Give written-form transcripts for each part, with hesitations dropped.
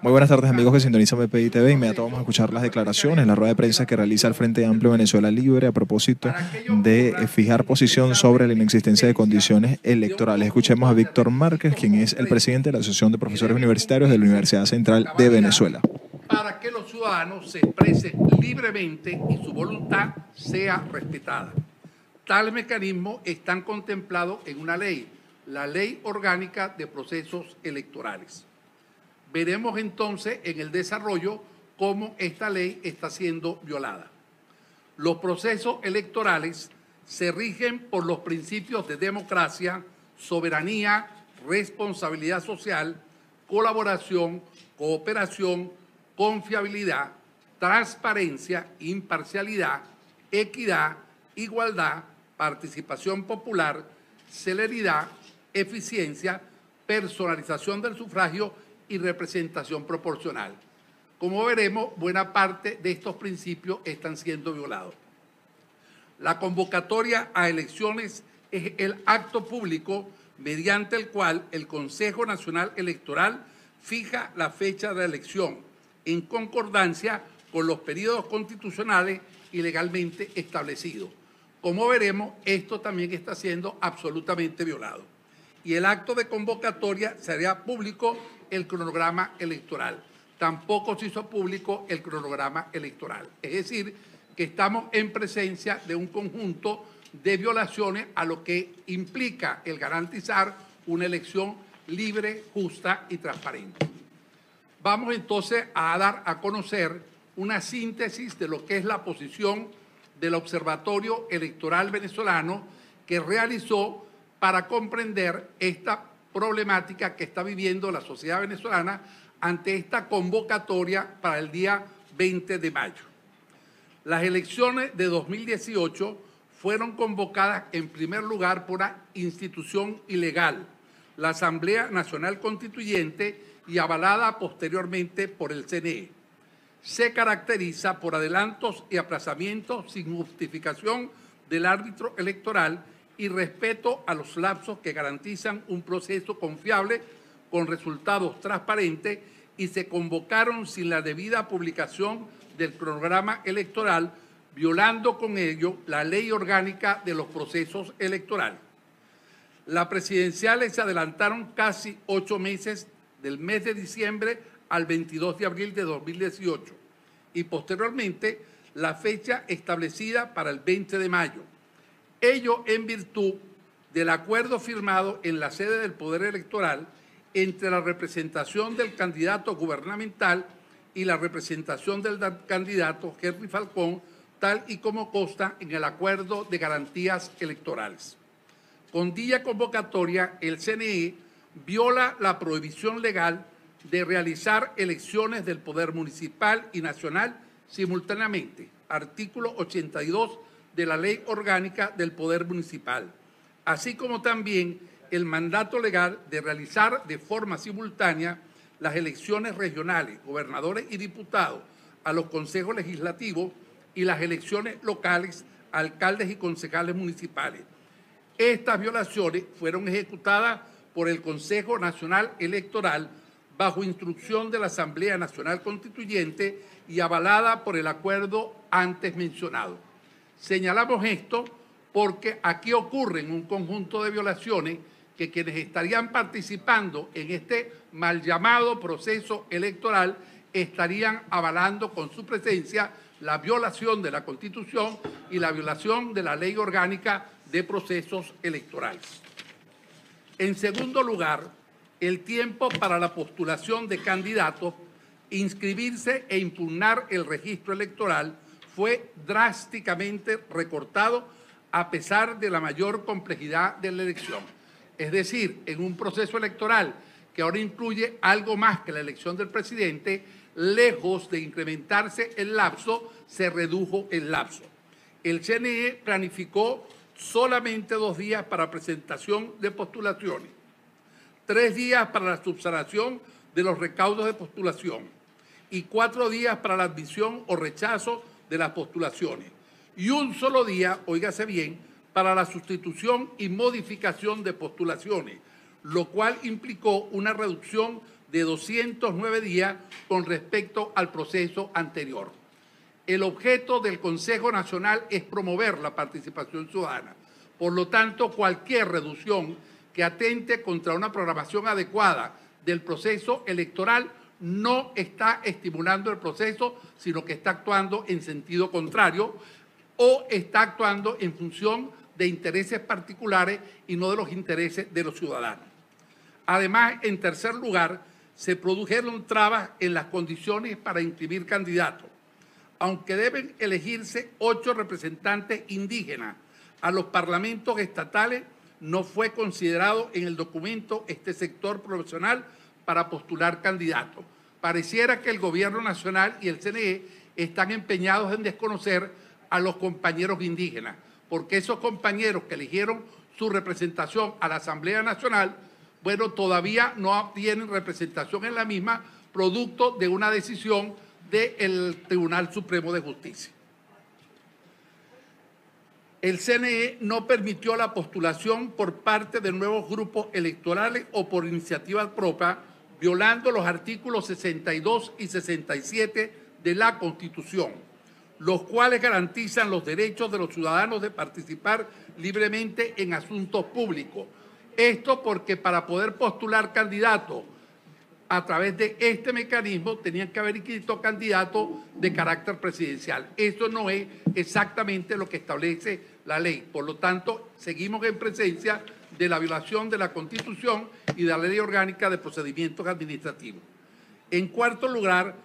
Muy buenas tardes, amigos que sintonizan BPI TV. Inmediato vamos a escuchar las declaraciones, la rueda de prensa que realiza el Frente Amplio Venezuela Libre a propósito de fijar posición sobre la inexistencia de condiciones electorales. Escuchemos a Víctor Márquez, quien es el presidente de la Asociación de Profesores Universitarios de la Universidad Central de Venezuela. Para que los ciudadanos se expresen libremente y su voluntad sea respetada. Tales mecanismos están contemplados en una ley, la Ley Orgánica de Procesos Electorales. Veremos entonces en el desarrollo cómo esta ley está siendo violada. Los procesos electorales se rigen por los principios de democracia, soberanía, responsabilidad social, colaboración, cooperación, confiabilidad, transparencia, imparcialidad, equidad, igualdad, participación popular, celeridad, eficiencia, personalización del sufragio y representación proporcional. Como veremos, buena parte de estos principios están siendo violados. La convocatoria a elecciones es el acto público mediante el cual el Consejo Nacional Electoral fija la fecha de la elección en concordancia con los periodos constitucionales y legalmente establecidos. Como veremos, esto también está siendo absolutamente violado. Y el acto de convocatoria sería público el cronograma electoral. Tampoco se hizo público el cronograma electoral. Es decir, que estamos en presencia de un conjunto de violaciones a lo que implica el garantizar una elección libre, justa y transparente. Vamos entonces a dar a conocer una síntesis de lo que es la posición del Observatorio Electoral Venezolano que realizó para comprender esta problemática que está viviendo la sociedad venezolana ante esta convocatoria para el día 20 de mayo. Las elecciones de 2018 fueron convocadas en primer lugar por una institución ilegal, la Asamblea Nacional Constituyente, y avalada posteriormente por el CNE. Se caracteriza por adelantos y aplazamientos sin justificación del árbitro electoral y respeto a los lapsos que garantizan un proceso confiable con resultados transparentes, y se convocaron sin la debida publicación del programa electoral, violando con ello la Ley Orgánica de los Procesos Electorales. Las presidenciales se adelantaron casi 8 meses, del mes de diciembre al 22 de abril de 2018, y posteriormente la fecha establecida para el 20 de mayo. Ello en virtud del acuerdo firmado en la sede del Poder Electoral entre la representación del candidato gubernamental y la representación del candidato Henry Falcón, tal y como consta en el Acuerdo de Garantías Electorales. Con dicha convocatoria, el CNE viola la prohibición legal de realizar elecciones del Poder Municipal y Nacional simultáneamente, artículo 82 de la Ley Orgánica del Poder Municipal, así como también el mandato legal de realizar de forma simultánea las elecciones regionales, gobernadores y diputados a los consejos legislativos y las elecciones locales, alcaldes y concejales municipales. Estas violaciones fueron ejecutadas por el Consejo Nacional Electoral bajo instrucción de la Asamblea Nacional Constituyente y avalada por el acuerdo antes mencionado. Señalamos esto porque aquí ocurren un conjunto de violaciones que quienes estarían participando en este mal llamado proceso electoral estarían avalando con su presencia la violación de la Constitución y la violación de la Ley Orgánica de Procesos Electorales. En segundo lugar, el tiempo para la postulación de candidatos, inscribirse e impugnar el registro electoral fue drásticamente recortado a pesar de la mayor complejidad de la elección. Es decir, en un proceso electoral que ahora incluye algo más que la elección del presidente, lejos de incrementarse el lapso, se redujo el lapso. El CNE planificó solamente 2 días para presentación de postulaciones, 3 días para la subsanación de los recaudos de postulación y 4 días para la admisión o rechazo de las postulaciones, y 1 solo día, óigase bien, para la sustitución y modificación de postulaciones, lo cual implicó una reducción de 209 días con respecto al proceso anterior. El objeto del Consejo Nacional es promover la participación ciudadana. Por lo tanto, cualquier reducción que atente contra una programación adecuada del proceso electoral no está estimulando el proceso, sino que está actuando en sentido contrario o está actuando en función de intereses particulares y no de los intereses de los ciudadanos. Además, en tercer lugar, se produjeron trabas en las condiciones para inscribir candidatos. Aunque deben elegirse 8 representantes indígenas a los parlamentos estatales, no fue considerado en el documento este sector profesional para postular candidatos. Pareciera que el Gobierno Nacional y el CNE están empeñados en desconocer a los compañeros indígenas, porque esos compañeros que eligieron su representación a la Asamblea Nacional, bueno, todavía no tienen representación en la misma, producto de una decisión del Tribunal Supremo de Justicia. El CNE no permitió la postulación por parte de nuevos grupos electorales o por iniciativa propia, violando los artículos 62 y 67 de la Constitución, los cuales garantizan los derechos de los ciudadanos de participar libremente en asuntos públicos. Esto porque para poder postular candidatos a través de este mecanismo tenían que haber inscrito candidatos de carácter presidencial. Eso no es exactamente lo que establece la ley. Por lo tanto, seguimos en presencia de la violación de la Constitución y de la Ley Orgánica de Procedimientos Administrativos. En cuarto lugar,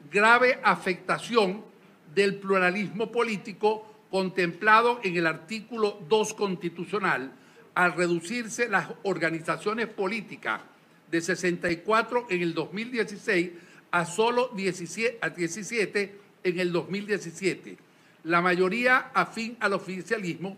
grave afectación del pluralismo político contemplado en el artículo 2 constitucional al reducirse las organizaciones políticas de 64 en el 2016 a solo 17 en el 2017, la mayoría afín al oficialismo,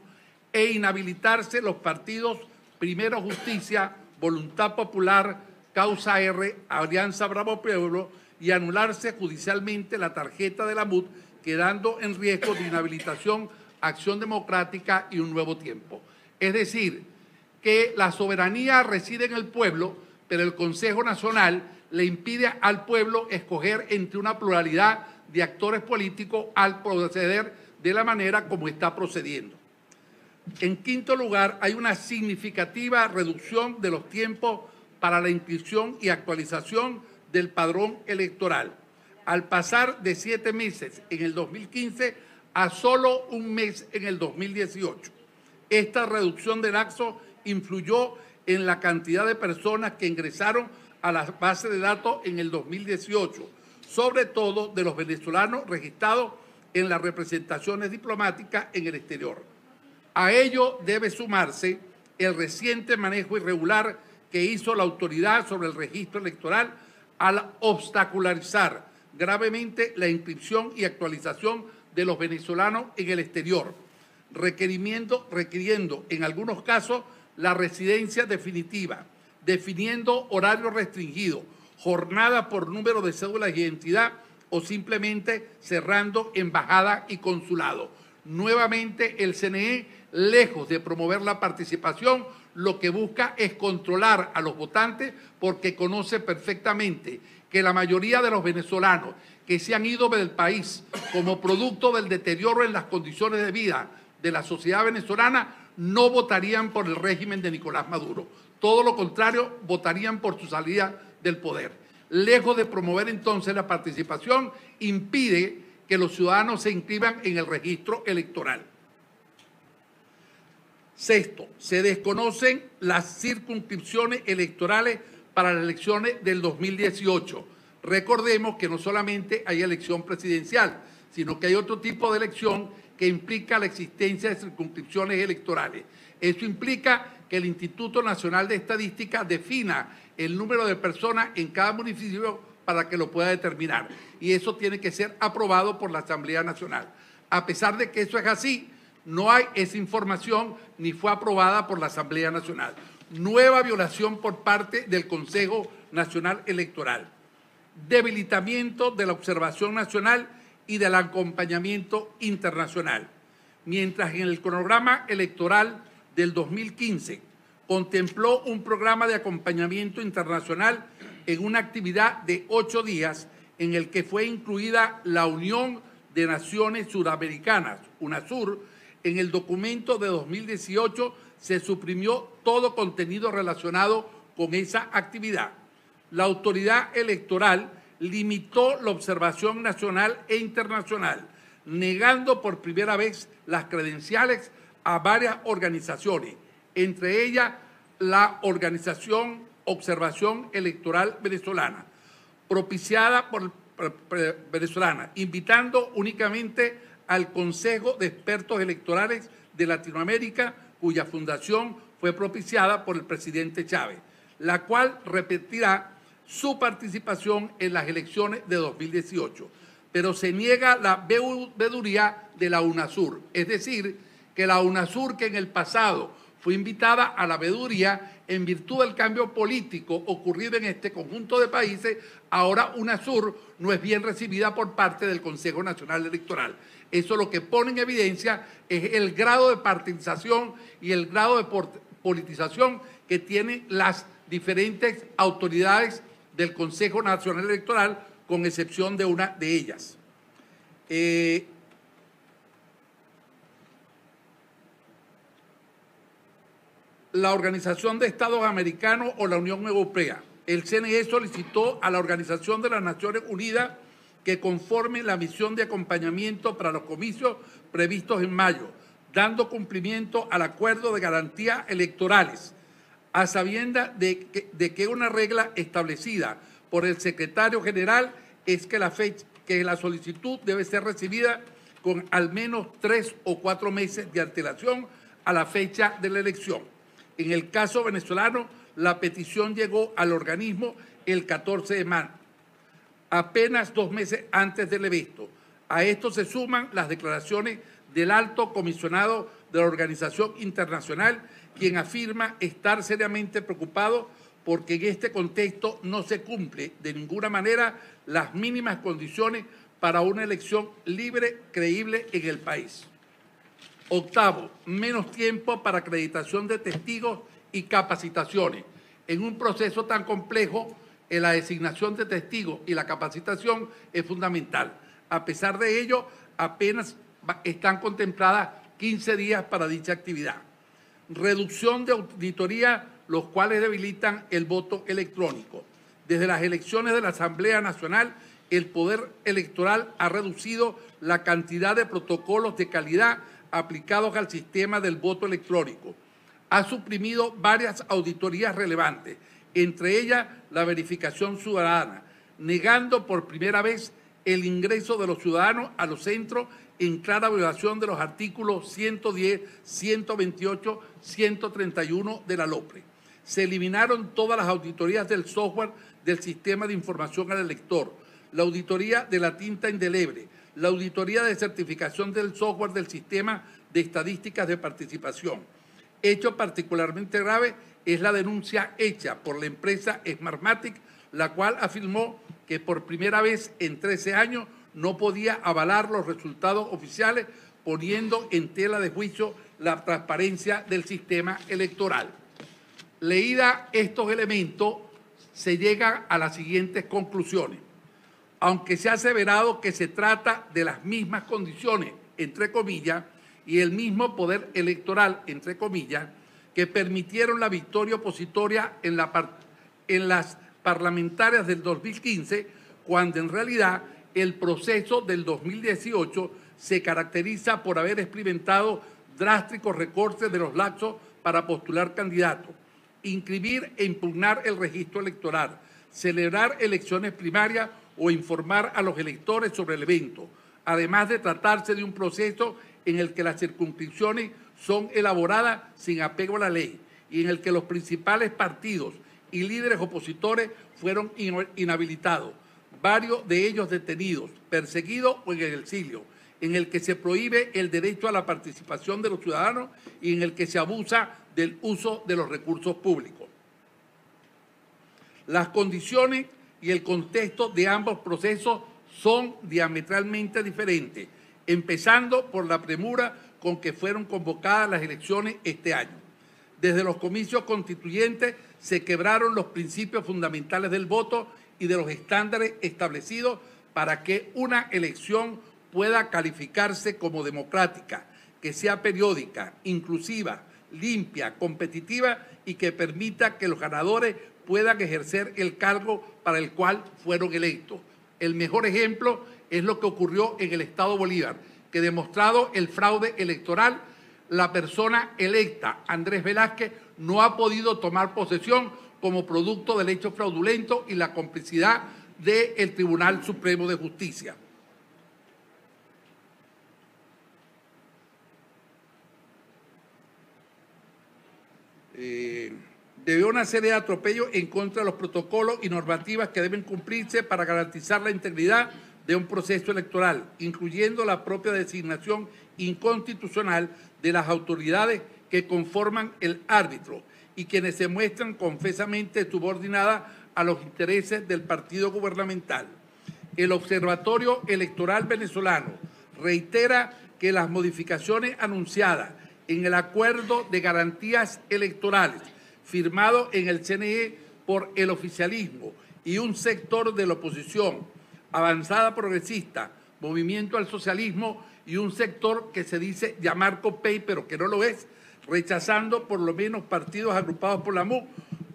e inhabilitarse los partidos Primero Justicia, Voluntad Popular, Causa R, Alianza Bravo Pueblo, y anularse judicialmente la tarjeta de la MUD, quedando en riesgo de inhabilitación, Acción Democrática y Un Nuevo Tiempo. Es decir, que la soberanía reside en el pueblo, pero el Consejo Nacional le impide al pueblo escoger entre una pluralidad de actores políticos al proceder de la manera como está procediendo. En quinto lugar, hay una significativa reducción de los tiempos para la inscripción y actualización del padrón electoral, al pasar de 7 meses en el 2015 a solo un mes en el 2018. Esta reducción de lapso influyó en la cantidad de personas que ingresaron a la base de datos en el 2018, sobre todo de los venezolanos registrados en las representaciones diplomáticas en el exterior. A ello debe sumarse el reciente manejo irregular que hizo la autoridad sobre el registro electoral al obstaculizar gravemente la inscripción y actualización de los venezolanos en el exterior, requiriendo en algunos casos la residencia definitiva, definiendo horario restringido, jornada por número de cédulas de identidad o simplemente cerrando embajada y consulado. Nuevamente, el CNE, lejos de promover la participación, lo que busca es controlar a los votantes porque conoce perfectamente que la mayoría de los venezolanos que se han ido del país como producto del deterioro en las condiciones de vida de la sociedad venezolana no votarían por el régimen de Nicolás Maduro. Todo lo contrario, votarían por su salida del poder. Lejos de promover entonces la participación, impide que los ciudadanos se inscriban en el registro electoral. Sexto, se desconocen las circunscripciones electorales para las elecciones del 2018. Recordemos que no solamente hay elección presidencial, sino que hay otro tipo de elección que implica la existencia de circunscripciones electorales. Esto implica que el Instituto Nacional de Estadística defina el número de personas en cada municipio para que lo pueda determinar. Y eso tiene que ser aprobado por la Asamblea Nacional. A pesar de que eso es así, no hay esa información ni fue aprobada por la Asamblea Nacional. Nueva violación por parte del Consejo Nacional Electoral. Debilitamiento de la observación nacional y del acompañamiento internacional. Mientras en el cronograma electoral del 2015 contempló un programa de acompañamiento internacional en una actividad de 8 días en el que fue incluida la Unión de Naciones Suramericanas, UNASUR. En el documento de 2018 se suprimió todo contenido relacionado con esa actividad. La autoridad electoral limitó la observación nacional e internacional, negando por primera vez las credenciales a varias organizaciones, entre ellas la Organización Observación Electoral Venezolana, propiciada por venezolana, invitando únicamente al Consejo de Expertos Electorales de Latinoamérica, cuya fundación fue propiciada por el presidente Chávez, la cual repetirá su participación en las elecciones de 2018, pero se niega la veeduría de la UNASUR, es decir, que la UNASUR, que en el pasado fue invitada a la veeduría en virtud del cambio político ocurrido en este conjunto de países, ahora UNASUR no es bien recibida por parte del Consejo Nacional Electoral. Eso lo que pone en evidencia es el grado de participación y el grado de politización que tienen las diferentes autoridades del Consejo Nacional Electoral, con excepción de una de ellas. La Organización de Estados Americanos o la Unión Europea. El CNE solicitó a la Organización de las Naciones Unidas que conforme la misión de acompañamiento para los comicios previstos en mayo, dando cumplimiento al acuerdo de garantías electorales, a sabiendas de que una regla establecida por el secretario general es que la solicitud debe ser recibida con al menos 3 o 4 meses de antelación a la fecha de la elección. En el caso venezolano, la petición llegó al organismo el 14 de marzo, apenas 2 meses antes del evento. A esto se suman las declaraciones del alto comisionado de la organización internacional, quien afirma estar seriamente preocupado porque en este contexto no se cumple de ninguna manera las mínimas condiciones para una elección libre, creíble en el país. Octavo, menos tiempo para acreditación de testigos y capacitaciones. En un proceso tan complejo, la designación de testigos y la capacitación es fundamental. A pesar de ello, apenas están contempladas 15 días para dicha actividad. Reducción de auditoría, los cuales debilitan el voto electrónico. Desde las elecciones de la Asamblea Nacional, el Poder Electoral ha reducido la cantidad de protocolos de calidad aplicados al sistema del voto electrónico. Ha suprimido varias auditorías relevantes, entre ellas la verificación ciudadana, negando por primera vez el ingreso de los ciudadanos a los centros en clara violación de los artículos 110, 128, 131 de la LOPRE. Se eliminaron todas las auditorías del software del sistema de información al elector, la auditoría de la tinta indeleble, la auditoría de certificación del software del sistema de estadísticas de participación. Hecho particularmente grave es la denuncia hecha por la empresa Smartmatic, la cual afirmó que por primera vez en 13 años no podía avalar los resultados oficiales, poniendo en tela de juicio la transparencia del sistema electoral. Leída estos elementos, se llega a las siguientes conclusiones. Aunque se ha aseverado que se trata de las mismas condiciones, entre comillas, y el mismo poder electoral, entre comillas, que permitieron la victoria opositoria en las parlamentarias del 2015, cuando en realidad el proceso del 2018 se caracteriza por haber experimentado drásticos recortes de los lapsos para postular candidatos, inscribir e impugnar el registro electoral, celebrar elecciones primarias o informar a los electores sobre el evento, además de tratarse de un proceso en el que las circunscripciones son elaboradas sin apego a la ley y en el que los principales partidos y líderes opositores fueron inhabilitados, varios de ellos detenidos, perseguidos o en el exilio, en el que se prohíbe el derecho a la participación de los ciudadanos y en el que se abusa del uso de los recursos públicos. Las condiciones y el contexto de ambos procesos son diametralmente diferentes, empezando por la premura con que fueron convocadas las elecciones este año. Desde los comicios constituyentes se quebraron los principios fundamentales del voto y de los estándares establecidos para que una elección pueda calificarse como democrática, que sea periódica, inclusiva, limpia, competitiva y que permita que los ganadores puedan ejercer el cargo para el cual fueron electos. El mejor ejemplo es lo que ocurrió en el Estado Bolívar, que demostrado el fraude electoral, la persona electa, Andrés Velázquez, no ha podido tomar posesión como producto del hecho fraudulento y la complicidad del Tribunal Supremo de Justicia. Debió una serie de atropellos en contra de los protocolos y normativas que deben cumplirse para garantizar la integridad de un proceso electoral, incluyendo la propia designación inconstitucional de las autoridades que conforman el árbitro y quienes se muestran confesamente subordinadas a los intereses del partido gubernamental. El Observatorio Electoral Venezolano reitera que las modificaciones anunciadas en el Acuerdo de Garantías Electorales firmado en el CNE por el oficialismo y un sector de la oposición, Avanzada Progresista, Movimiento al Socialismo y un sector que se dice llamar COPEI, pero que no lo es, rechazando por lo menos partidos agrupados por la MUC,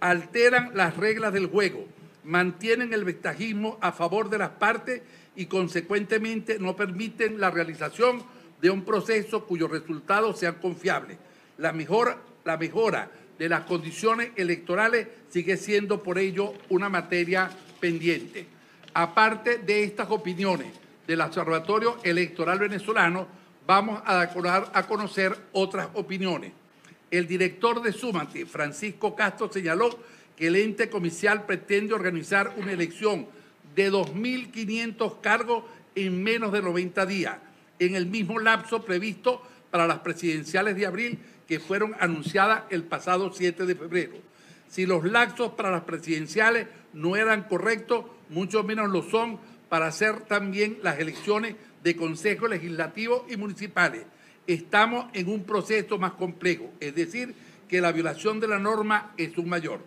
alteran las reglas del juego, mantienen el ventajismo a favor de las partes y consecuentemente no permiten la realización de un proceso cuyos resultados sean confiables. La mejora de las condiciones electorales sigue siendo por ello una materia pendiente. Aparte de estas opiniones del Observatorio Electoral Venezolano, vamos a conocer otras opiniones. El director de Súmate, Francisco Castro, señaló que el ente comicial pretende organizar una elección de 2.500 cargos en menos de 90 días, en el mismo lapso previsto para las presidenciales de abril que fueron anunciadas el pasado 7 de febrero. Si los lapsos para las presidenciales no eran correctos, mucho menos lo son para hacer también las elecciones de consejos legislativos y municipales. Estamos en un proceso más complejo, es decir, que la violación de la norma es un mayor.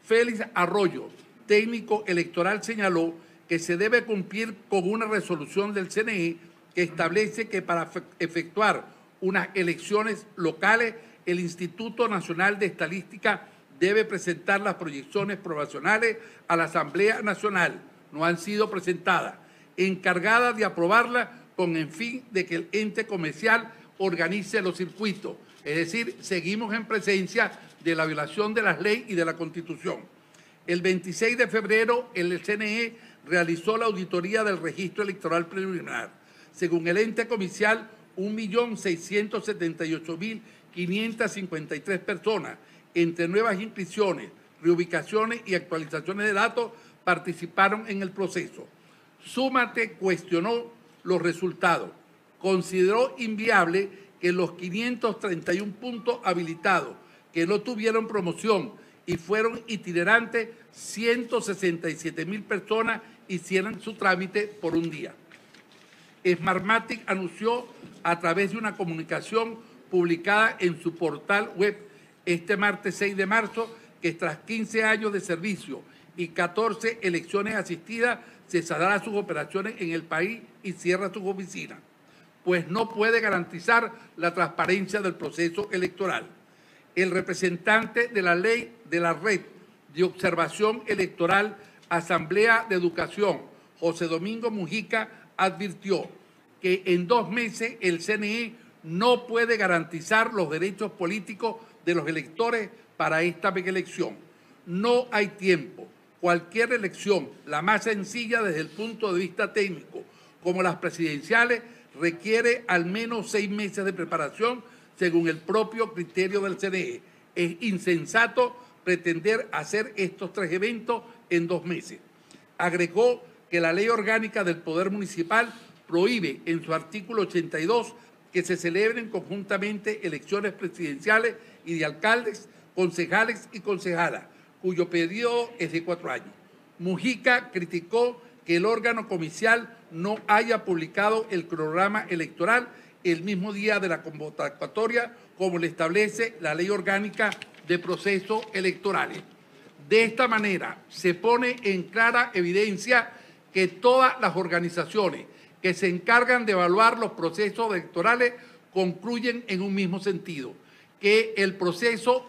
Félix Arroyo, técnico electoral, señaló que se debe cumplir con una resolución del CNE que establece que para efectuar unas elecciones locales, el Instituto Nacional de Estadística debe presentar las proyecciones probacionales a la Asamblea Nacional. No han sido presentadas, encargada de aprobarlas con el fin de que el ente comercial organice los circuitos. Es decir, seguimos en presencia de la violación de las leyes y de la Constitución. El 26 de febrero, el CNE realizó la auditoría del registro electoral preliminar. Según el ente comercial, 1.678.553 personas, entre nuevas inscripciones, reubicaciones y actualizaciones de datos, participaron en el proceso. Súmate cuestionó los resultados. Consideró inviable que los 531 puntos habilitados que no tuvieron promoción y fueron itinerantes, 167.000 personas hicieran su trámite por un día. Smartmatic anunció a través de una comunicación publicada en su portal web este martes 6 de marzo que tras 15 años de servicio y 14 elecciones asistidas, cesará sus operaciones en el país y cierra sus oficinas, pues no puede garantizar la transparencia del proceso electoral. El representante de la ley de la Red de Observación Electoral, Asamblea de Educación, José Domingo Mujica, advirtió que en 2 meses el CNE no puede garantizar los derechos políticos de los electores para esta elección. No hay tiempo. Cualquier elección, la más sencilla desde el punto de vista técnico, como las presidenciales, requiere al menos 6 meses de preparación según el propio criterio del CNE. Es insensato pretender hacer estos 3 eventos en 2 meses. Agregó que la Ley Orgánica del Poder Municipal prohíbe en su artículo 82 que se celebren conjuntamente elecciones presidenciales y de alcaldes, concejales y concejalas, cuyo periodo es de 4 años. Mujica criticó que el órgano comicial no haya publicado el cronograma electoral el mismo día de la convocatoria, como le establece la Ley Orgánica de Procesos Electorales. De esta manera se pone en clara evidencia que todas las organizaciones que se encargan de evaluar los procesos electorales concluyen en un mismo sentido, que el proceso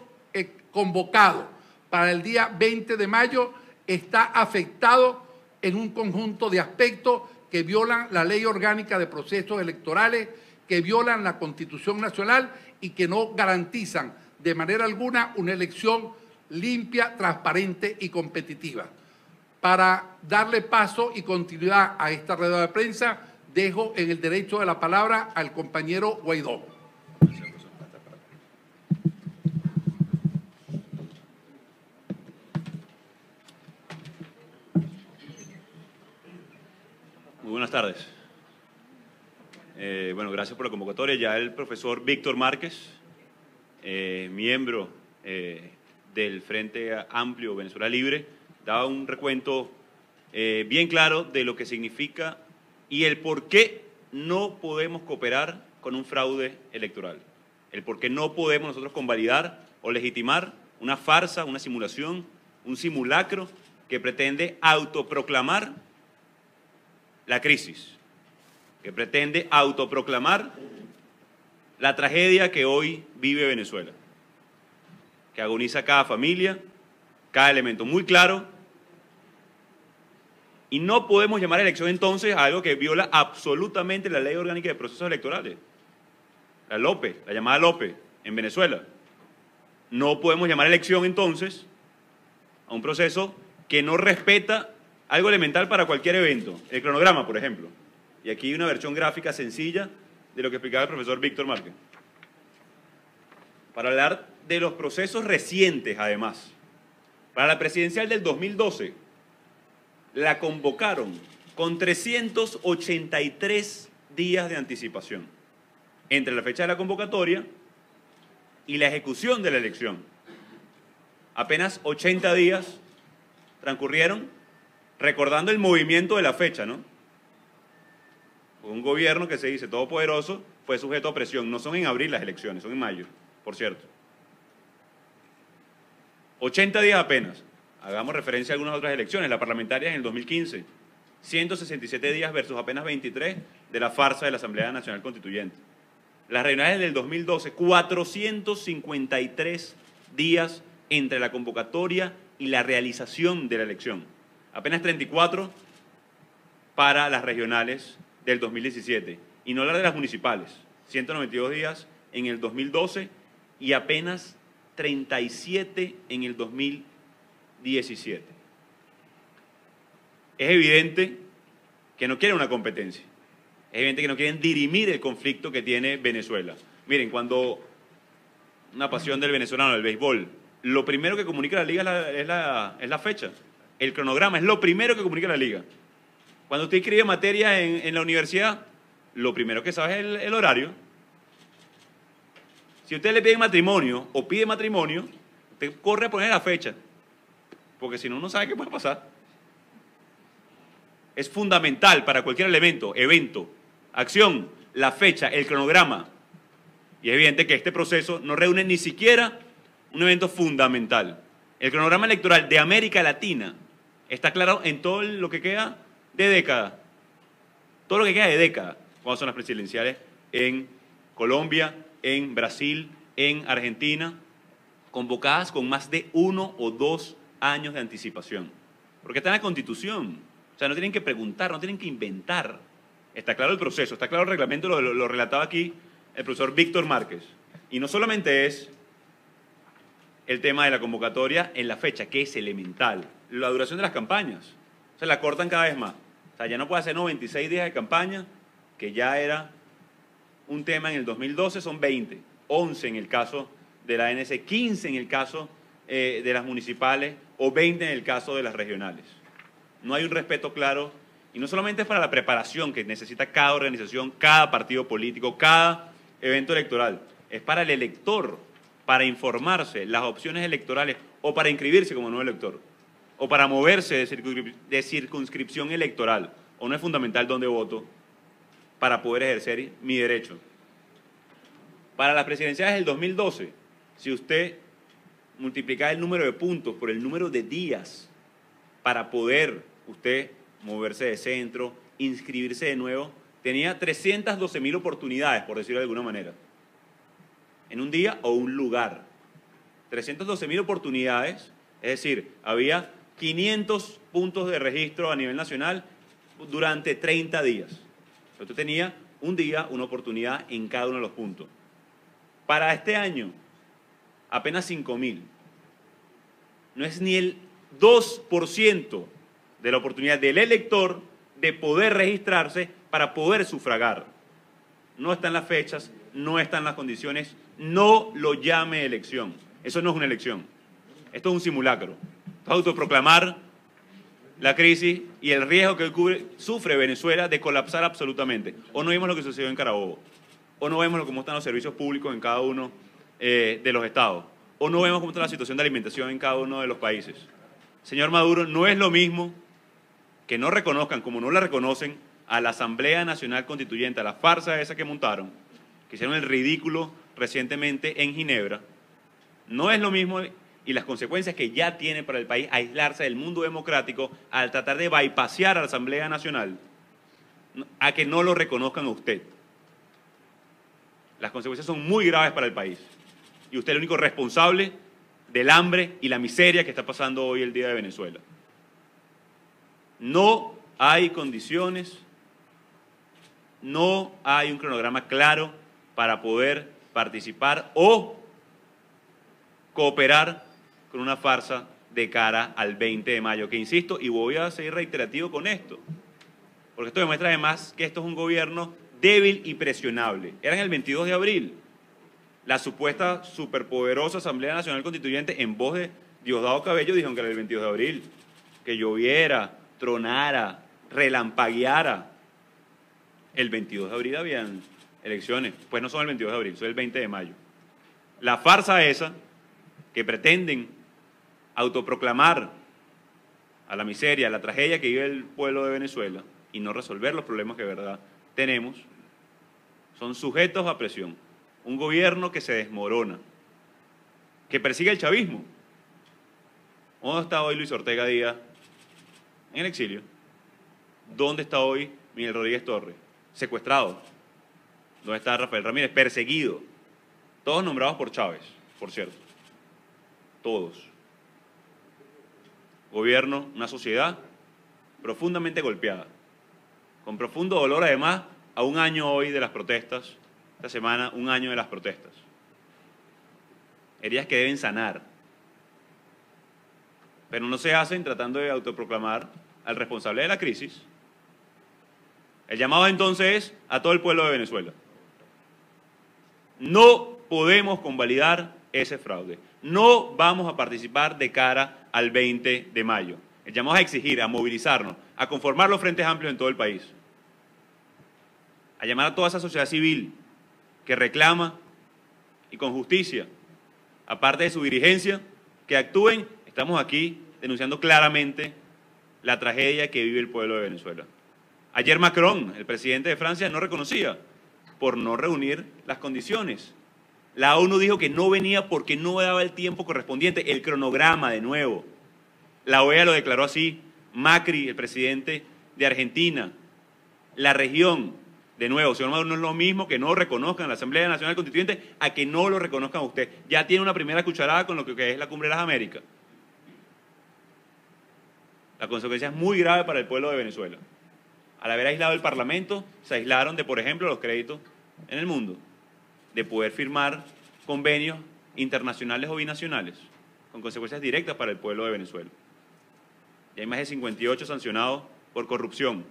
convocado para el día 20 de mayo está afectado en un conjunto de aspectos que violan la Ley Orgánica de Procesos Electorales, que violan la Constitución Nacional y que no garantizan de manera alguna una elección limpia, transparente y competitiva. Para darle paso y continuidad a esta rueda de prensa, dejo en el derecho de la palabra al compañero Guaidó. Muy buenas tardes. Bueno, gracias por la convocatoria. Ya el profesor Víctor Márquez, miembro del Frente Amplio Venezuela Libre, daba un recuento bien claro de lo que significa y el por qué no podemos cooperar con un fraude electoral. El por qué no podemos nosotros convalidar o legitimar una farsa, una simulación, un simulacro que pretende autoproclamar la crisis, que pretende autoproclamar la tragedia que hoy vive Venezuela, que agoniza cada familia, cada elemento muy claro, y no podemos llamar elección entonces a algo que viola absolutamente la Ley Orgánica de Procesos Electorales, la LOPE, la llamada LOPE en Venezuela. No podemos llamar elección entonces a un proceso que no respeta algo elemental para cualquier evento, el cronograma, por ejemplo. Y aquí hay una versión gráfica sencilla de lo que explicaba el profesor Víctor Márquez. Para hablar de los procesos recientes, además. Para la presidencial del 2012, la convocaron con 383 días de anticipación entre la fecha de la convocatoria y la ejecución de la elección. Apenas 80 días transcurrieron recordando el movimiento de la fecha, ¿no? Un gobierno que se dice todopoderoso fue sujeto a presión. No son en abril las elecciones, son en mayo, por cierto. 80 días apenas. Hagamos referencia a algunas otras elecciones. La parlamentaria en el 2015. 167 días versus apenas 23 de la farsa de la Asamblea Nacional Constituyente. Las regionales del 2012, 453 días entre la convocatoria y la realización de la elección. Apenas 34 para las regionales del 2017. Y no hablar de las municipales. 192 días en el 2012 y apenas 37 en el 2017. Es evidente que no quieren una competencia. Es evidente que no quieren dirimir el conflicto que tiene Venezuela. Miren, cuando una pasión del venezolano, el béisbol, lo primero que comunica la liga es la fecha. El cronograma es lo primero que comunica la liga. Cuando usted escribe materia en la universidad, lo primero que sabe es el horario. Si usted le pide matrimonio o pide matrimonio, usted corre a poner la fecha, porque si no, no sabe qué puede pasar. Es fundamental para cualquier evento, acción, la fecha, el cronograma. Y es evidente que este proceso no reúne ni siquiera un evento fundamental. El cronograma electoral de América Latina está claro en todo lo que queda de década. Todo lo que queda de década, cuando son las presidenciales en Colombia, en Brasil, en Argentina, convocadas con más de 1 o 2 años de anticipación. Porque está en la Constitución. O sea, no tienen que preguntar, no tienen que inventar. Está claro el proceso, está claro el reglamento, lo relataba aquí el profesor Víctor Márquez. Y no solamente es el tema de la convocatoria en la fecha, que es elemental, la duración de las campañas. Se la cortan cada vez más. O sea, ya no puede hacer 96 días de campaña, que ya era un tema en el 2012, son 20, 11 en el caso de la ANC, 15 en el caso de las municipales o 20 en el caso de las regionales. No hay un respeto claro, y no solamente es para la preparación que necesita cada organización, cada partido político, cada evento electoral, es para el elector, para informarse las opciones electorales o para inscribirse como nuevo elector o para moverse de circunscripción electoral, o no es fundamental dónde voto para poder ejercer mi derecho. Para las presidenciales del 2012, si usted multiplicar el número de puntos por el número de días para poder usted moverse de centro, inscribirse de nuevo, tenía 312.000 oportunidades, por decirlo de alguna manera, en un día o un lugar. 312.000 oportunidades, es decir, había 500 puntos de registro a nivel nacional durante 30 días. Usted tenía un día, una oportunidad en cada uno de los puntos. Para este año, apenas 5.000. No es ni el 2% de la oportunidad del elector de poder registrarse para poder sufragar. No están las fechas, no están las condiciones, no lo llame elección. Eso no es una elección. Esto es un simulacro. Esto es autoproclamar la crisis y el riesgo que hoy sufre Venezuela de colapsar absolutamente. O no vimos lo que sucedió en Carabobo, o no vemos cómo están los servicios públicos en cada uno de los estados, o no vemos cómo está la situación de alimentación en cada uno de los países. Señor Maduro, no es lo mismo que no reconozcan, como no la reconocen, a la Asamblea Nacional Constituyente, a la farsa esa que montaron, que hicieron el ridículo recientemente en Ginebra. No es lo mismo, y las consecuencias que ya tiene para el país aislarse del mundo democrático al tratar de bypassear a la Asamblea Nacional, a que no lo reconozcan a usted. Las consecuencias son muy graves para el país. Y usted es el único responsable del hambre y la miseria que está pasando hoy el día de Venezuela. No hay condiciones, no hay un cronograma claro para poder participar o cooperar con una farsa de cara al 20 de mayo, que insisto, y voy a seguir reiterativo con esto, porque esto demuestra además que esto es un gobierno débil y presionable. Era en el 22 de abril, la supuesta superpoderosa Asamblea Nacional Constituyente, en voz de Diosdado Cabello, dijeron que era el 22 de abril, que lloviera, tronara, relampagueara. El 22 de abril habían elecciones, pues no son el 22 de abril, son el 20 de mayo. La farsa esa, que pretenden autoproclamar a la miseria, a la tragedia que vive el pueblo de Venezuela y no resolver los problemas que de verdad tenemos, son sujetos a presión. Un gobierno que se desmorona, que persigue el chavismo. ¿Dónde está hoy Luis Ortega Díaz? En el exilio. ¿Dónde está hoy Miguel Rodríguez Torres? Secuestrado. ¿Dónde está Rafael Ramírez? Perseguido. Todos nombrados por Chávez, por cierto. Todos. Gobierno, una sociedad profundamente golpeada, con profundo dolor además a un año hoy de las protestas, esta semana un año de las protestas. Heridas que deben sanar, pero no se hacen tratando de autoproclamar al responsable de la crisis. El llamado entonces es a todo el pueblo de Venezuela. No podemos convalidar ese fraude. No vamos a participar de cara al 20 de mayo. El llamado a exigir, a movilizarnos, a conformar los frentes amplios en todo el país. A llamar a toda esa sociedad civil que reclama y con justicia, aparte de su dirigencia, que actúen. Estamos aquí denunciando claramente la tragedia que vive el pueblo de Venezuela. Ayer Macron, el presidente de Francia, no reconocía por no reunir las condiciones. La ONU dijo que no venía porque no daba el tiempo correspondiente, el cronograma de nuevo. La OEA lo declaró así, Macri, el presidente de Argentina, la región, de nuevo, señor Maduro, no es lo mismo que no reconozcan la Asamblea Nacional Constituyente a que no lo reconozcan a usted. Ya tiene una primera cucharada con lo que es la Cumbre de las Américas. La consecuencia es muy grave para el pueblo de Venezuela. Al haber aislado el Parlamento, se aislaron de, por ejemplo, los créditos en el mundo, de poder firmar convenios internacionales o binacionales, con consecuencias directas para el pueblo de Venezuela. Y hay más de 58 sancionados por corrupción,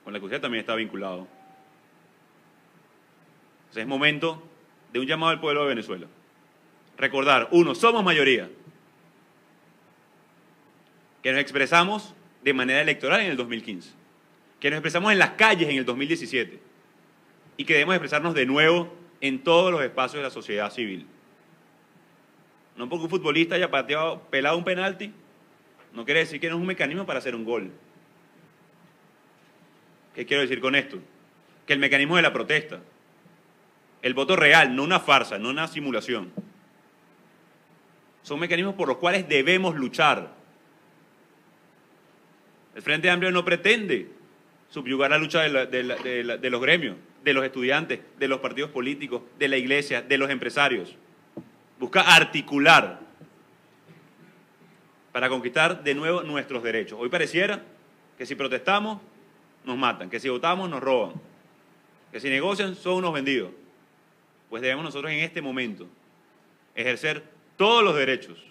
con la que usted también está vinculado. Entonces es momento de un llamado al pueblo de Venezuela. Recordar, uno, somos mayoría, que nos expresamos de manera electoral en el 2015, que nos expresamos en las calles en el 2017 y que debemos expresarnos de nuevo en todos los espacios de la sociedad civil. No porque un futbolista haya pelado un penalti, no quiere decir que no es un mecanismo para hacer un gol. ¿Qué quiero decir con esto? Que el mecanismo de la protesta, el voto real, no una farsa, no una simulación, Son mecanismos por los cuales debemos luchar. El Frente Amplio no pretende subyugar la lucha de los gremios, de los estudiantes, de los partidos políticos, de la iglesia, de los empresarios. Busca articular para conquistar de nuevo nuestros derechos. Hoy pareciera que si protestamos, nos matan, que si votamos, nos roban, que si negocian, son unos vendidos. Pues debemos nosotros en este momento ejercer todos los derechos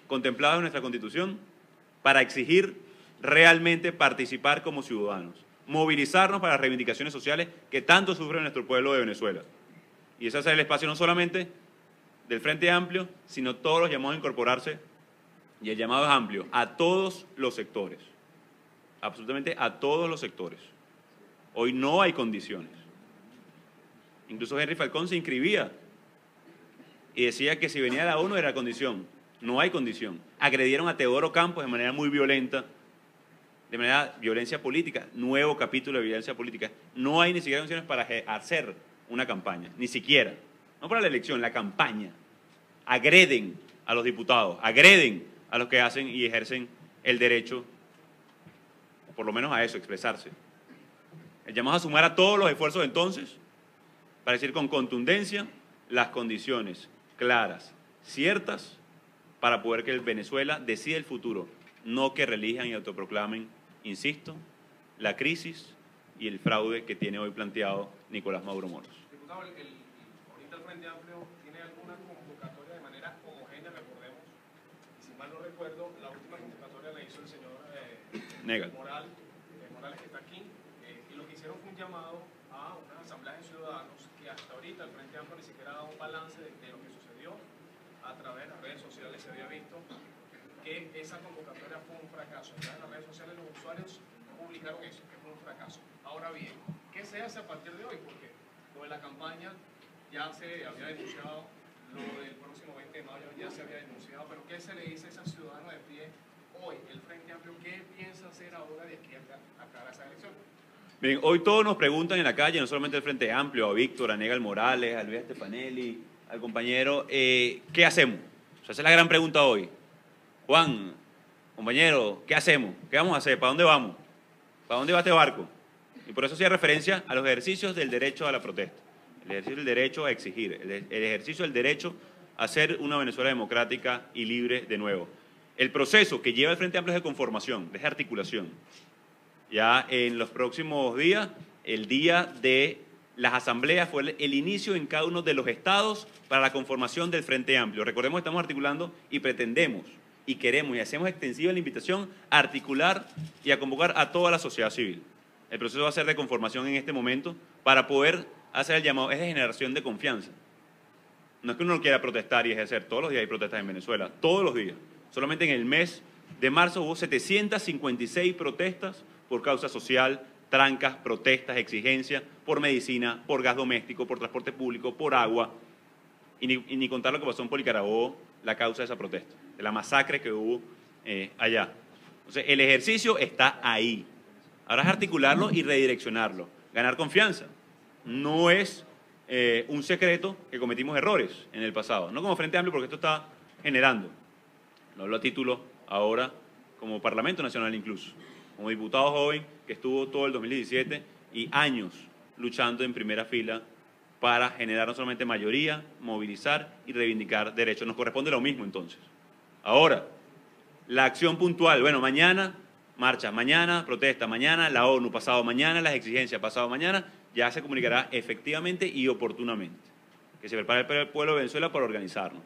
contemplados en nuestra Constitución para exigir realmente participar como ciudadanos, movilizarnos para las reivindicaciones sociales que tanto sufre nuestro pueblo de Venezuela. Y ese es el espacio no solamente del Frente Amplio, sino todos los llamados a incorporarse, y el llamado es amplio, a todos los sectores, absolutamente a todos los sectores. Hoy no hay condiciones. Incluso Henry Falcón se inscribía y decía que si venía la ONU era condición. No hay condición. Agredieron a Teodoro Campos de manera muy violenta, de manera violencia política, nuevo capítulo de violencia política. No hay ni siquiera condiciones para hacer una campaña, ni siquiera. No para la elección, la campaña. Agreden a los diputados, agreden a los que hacen y ejercen el derecho, por lo menos a eso, expresarse. El llamado a sumar a todos los esfuerzos entonces, para decir con contundencia las condiciones claras, ciertas, para poder que el Venezuela decida el futuro, no que relijan y autoproclamen, insisto, la crisis y el fraude que tiene hoy planteado Nicolás Maduro Moros. Diputado, ahorita el Frente Amplio tiene alguna convocatoria de manera homogénea, recordemos, y si mal no recuerdo, la última convocatoria la hizo el señor Morales, que está aquí, y lo que hicieron fue un llamado a unas asambleas de ciudadanos que hasta ahorita el Frente Amplio ni siquiera ha dado un balance de lo que sucedió. A través de las redes sociales se había visto que esa convocatoria fue un fracaso. Ya en las redes sociales los usuarios publicaron eso, que fue un fracaso. Ahora bien, ¿qué se hace a partir de hoy? Porque lo de la campaña ya se había denunciado, lo del próximo 20 de mayo ya se había denunciado, pero ¿qué se le dice a esos ciudadanos de pie hoy? El Frente Amplio, ¿qué piensa hacer ahora de aquí a cara a esa elección? Bien, hoy todos nos preguntan en la calle, no solamente el Frente Amplio, a Víctor, a Aníbal Morales, a Luis Estefanelli, al compañero, ¿qué hacemos? O sea, esa es la gran pregunta hoy. Juan, compañero, ¿qué hacemos? ¿Qué vamos a hacer? ¿Para dónde vamos? ¿Para dónde va este barco? Y por eso hacía referencia a los ejercicios del derecho a la protesta, el ejercicio del derecho a exigir, el ejercicio del derecho a ser una Venezuela democrática y libre de nuevo. El proceso que lleva el Frente Amplio es de conformación, de articulación. Ya en los próximos días, el día de las asambleas fue el inicio en cada uno de los estados para la conformación del Frente Amplio. Recordemos que estamos articulando y pretendemos y queremos y hacemos extensiva la invitación a articular y a convocar a toda la sociedad civil. El proceso va a ser de conformación en este momento para poder hacer el llamado, es de generación de confianza. No es que uno no quiera protestar y ejercer, todos los días hay protestas en Venezuela, todos los días. Solamente en el mes de marzo hubo 756 protestas por causa social, trancas, protestas, exigencias, por medicina, por gas doméstico, por transporte público, por agua, y ni contar lo que pasó en Policarabó, la causa de esa protesta, de la masacre que hubo allá. Entonces, el ejercicio está ahí. Ahora es articularlo y redireccionarlo, ganar confianza. No es un secreto que cometimos errores en el pasado, no como Frente Amplio, porque esto está generando. Lo hablo a título ahora como Parlamento Nacional incluso, como diputado joven que estuvo todo el 2017 y años luchando en primera fila para generar no solamente mayoría, movilizar y reivindicar derechos. Nos corresponde lo mismo entonces. Ahora, la acción puntual, bueno, mañana marcha, mañana protesta, mañana la ONU, pasado mañana las exigencias, pasado mañana ya se comunicará efectivamente y oportunamente. Que se prepare el pueblo de Venezuela para organizarnos.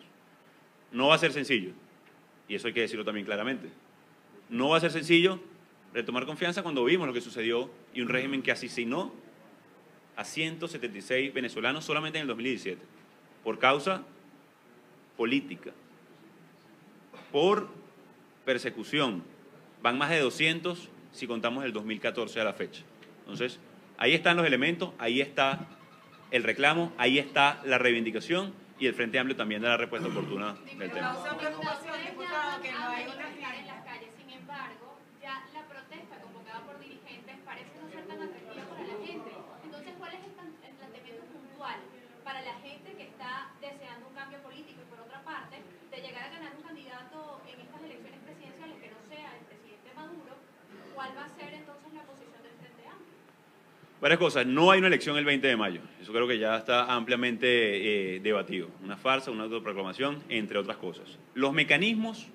No va a ser sencillo, y eso hay que decirlo también claramente. No va a ser sencillo retomar confianza cuando vimos lo que sucedió y un régimen que asesinó a 176 venezolanos solamente en el 2017, por causa política, por persecución. Van más de 200 si contamos el 2014 a la fecha. Entonces, ahí están los elementos, ahí está el reclamo, ahí está la reivindicación y el Frente Amplio también da la respuesta oportuna del tema. En las calles, sin embargo, ya la protesta convocada por dirigentes parece no ser tan atractiva para la gente. Entonces, ¿cuál es el planteamiento puntual para la gente que está deseando un cambio político y por otra parte, de llegar a ganar un candidato candidato en estas elecciones presidenciales que no sea el presidente Maduro, ¿cuál va a ser entonces la posición del Frente Amplio? Varias cosas. No hay una elección el 20 de mayo. Eso creo que ya está ampliamente debatido. Una farsa, una autoproclamación, entre otras cosas. Los mecanismos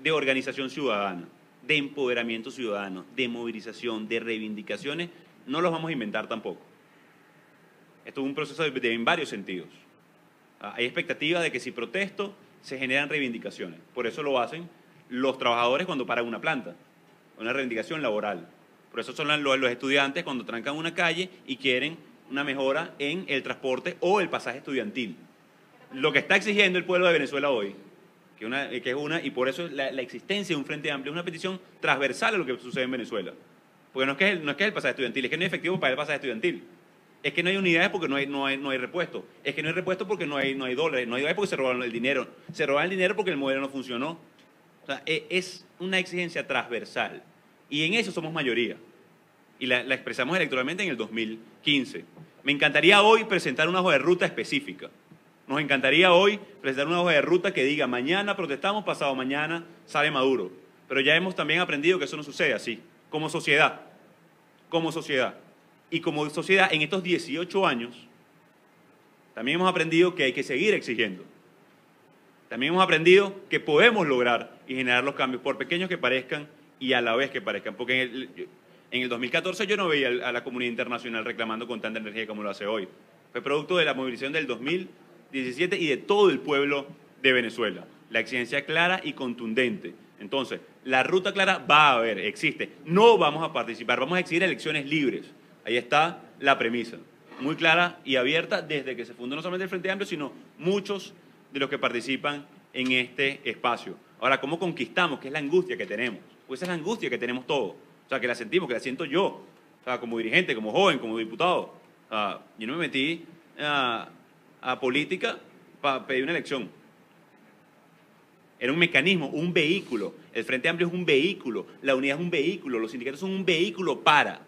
de organización ciudadana, de empoderamiento ciudadano, de movilización, de reivindicaciones, no los vamos a inventar tampoco. Esto es un proceso en varios sentidos. Hay expectativa de que si protesto, se generan reivindicaciones. Por eso lo hacen los trabajadores cuando paran una planta, una reivindicación laboral. Por eso son los estudiantes cuando trancan una calle y quieren una mejora en el transporte o el pasaje estudiantil. Lo que está exigiendo el pueblo de Venezuela hoy, y por eso la existencia de un Frente Amplio es una petición transversal a lo que sucede en Venezuela. Porque no es que es el pasaje estudiantil, es que no hay efectivo para el pasaje estudiantil. Es que no hay unidades porque no hay repuesto. Es que no hay repuesto porque no hay dólares. No hay dólares porque se robaron el dinero. Se robaron el dinero porque el modelo no funcionó. O sea, es una exigencia transversal. Y en eso somos mayoría. Y la expresamos electoralmente en el 2015. Me encantaría hoy presentar una hoja de ruta específica. Nos encantaría hoy presentar una hoja de ruta que diga mañana protestamos, pasado mañana sale Maduro. Pero ya hemos también aprendido que eso no sucede así. Como sociedad. Como sociedad. Y como sociedad, en estos 18 años, también hemos aprendido que hay que seguir exigiendo. También hemos aprendido que podemos lograr y generar los cambios, por pequeños que parezcan y a la vez que parezcan. Porque en el 2014 yo no veía a la comunidad internacional reclamando con tanta energía como lo hace hoy. Fue producto de la movilización del 2017 y de todo el pueblo de Venezuela. La exigencia clara y contundente. Entonces, la ruta clara va a haber, existe. No vamos a participar, vamos a exigir elecciones libres. Ahí está la premisa, muy clara y abierta desde que se fundó no solamente el Frente Amplio, sino muchos de los que participan en este espacio. Ahora, ¿cómo conquistamos? ¿Qué es la angustia que tenemos? Pues esa es la angustia que tenemos todos. O sea, que la sentimos, que la siento yo. O sea, como dirigente, como joven, como diputado. Yo no me metí a política para pedir una elección. Era un mecanismo, un vehículo. El Frente Amplio es un vehículo, la unidad es un vehículo, los sindicatos son un vehículo para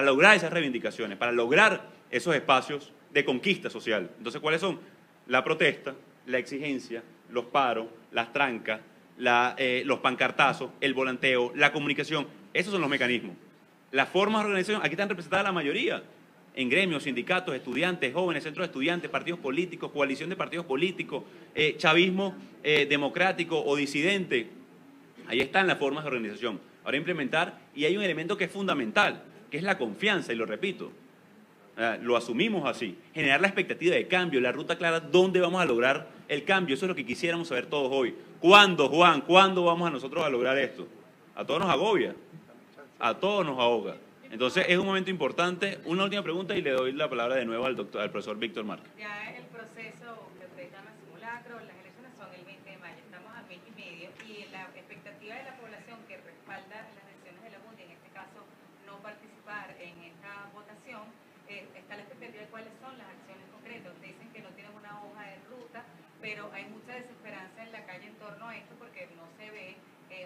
lograr esas reivindicaciones, para lograr esos espacios de conquista social. Entonces, ¿cuáles son? La protesta, la exigencia, los paros, las trancas, los pancartazos, el volanteo, la comunicación. Esos son los mecanismos. Las formas de organización, aquí están representadas la mayoría, en gremios, sindicatos, estudiantes, jóvenes, centros de estudiantes, partidos políticos, coalición de partidos políticos, chavismo democrático o disidente. Ahí están las formas de organización. Ahora implementar, y hay un elemento que es fundamental, que es la confianza, y lo repito, lo asumimos así, generar la expectativa de cambio, la ruta clara, ¿dónde vamos a lograr el cambio? Eso es lo que quisiéramos saber todos hoy. ¿Cuándo, Juan? ¿Cuándo vamos a nosotros a lograr esto? A todos nos agobia, a todos nos ahoga. Entonces es un momento importante. Una última pregunta y le doy la palabra de nuevo al profesor Víctor Márquez. Ya el proceso que ustedes llaman simulacro, las elecciones son el 20 de mayo, estamos a mes y medio, y la expectativa de la población que respalda las decisiones de la Junta, en este caso no participar en esta votación, está la expectativa de cuáles son las acciones concretas. Dicen que no tienen una hoja de ruta, pero hay mucha desesperanza en la calle en torno a esto porque no se ve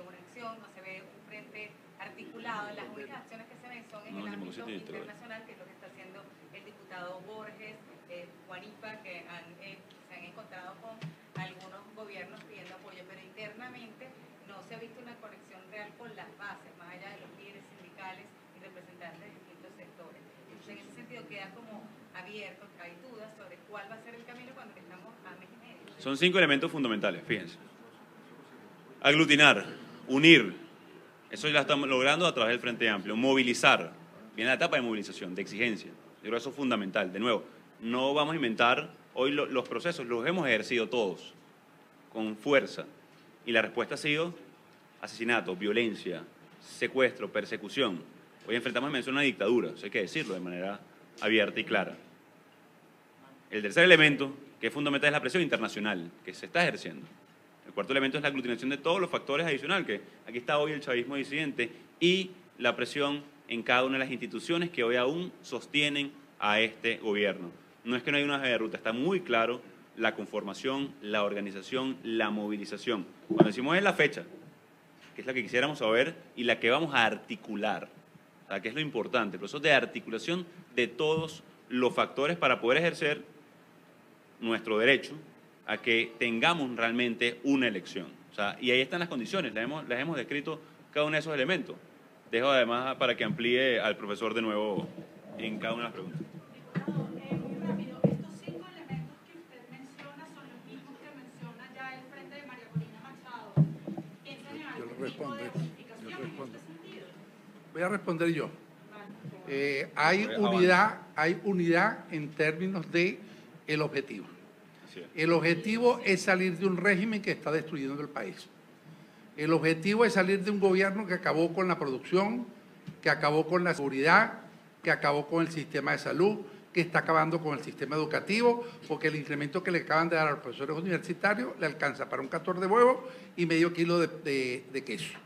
una acción, no se ve un frente articulado. Las únicas acciones que se ven son en el ámbito internacional, que es lo que está haciendo el diputado Borges, Juanipa, que se han encontrado con algunos gobiernos pidiendo apoyo, pero internamente no se ha visto una conexión real con las bases, más allá de los líderes sindicales y representantes de distintos sectores. Entonces, en ese sentido queda como abierto, hay dudas sobre cuál va a ser el camino cuando estamos a mes y medio. Son 5 elementos fundamentales, fíjense. Aglutinar, unir, eso ya lo estamos logrando a través del Frente Amplio. Movilizar, viene la etapa de movilización, de exigencia. Yo creo que eso es fundamental. De nuevo, no vamos a inventar hoy los procesos, los hemos ejercido todos, con fuerza. Y la respuesta ha sido asesinato, violencia, secuestro, persecución. Hoy enfrentamos en Venezuela una dictadura, eso hay que decirlo de manera abierta y clara. El tercer elemento, que es fundamental, es la presión internacional que se está ejerciendo. El cuarto elemento es la aglutinación de todos los factores adicionales, que aquí está hoy el chavismo disidente, y la presión en cada una de las instituciones que hoy aún sostienen a este gobierno. No es que no hay una hoja de ruta, está muy claro la conformación, la organización, la movilización. Cuando decimos es la fecha, que es la que quisiéramos saber y la que vamos a articular, o sea, que es lo importante, el proceso de articulación de todos los factores para poder ejercer nuestro derecho a que tengamos realmente una elección. O sea, y ahí están las condiciones, las hemos descrito cada uno de esos elementos. Dejo además para que amplíe al profesor de nuevo en cada una de las preguntas. Diputado, muy rápido, estos 5 elementos que usted menciona son los mismos que menciona ya el Frente de María Corina Machado. ¿Piensan en algún tipo de modificación en este sentido? Voy a responder yo. Vale. Hay unidad en términos de el objetivo. Así es. El objetivo es salir de un régimen que está destruyendo el país. El objetivo es salir de un gobierno que acabó con la producción, que acabó con la seguridad, que acabó con el sistema de salud, que está acabando con el sistema educativo, porque el incremento que le acaban de dar a los profesores universitarios le alcanza para un 14 de huevo y medio kilo de queso.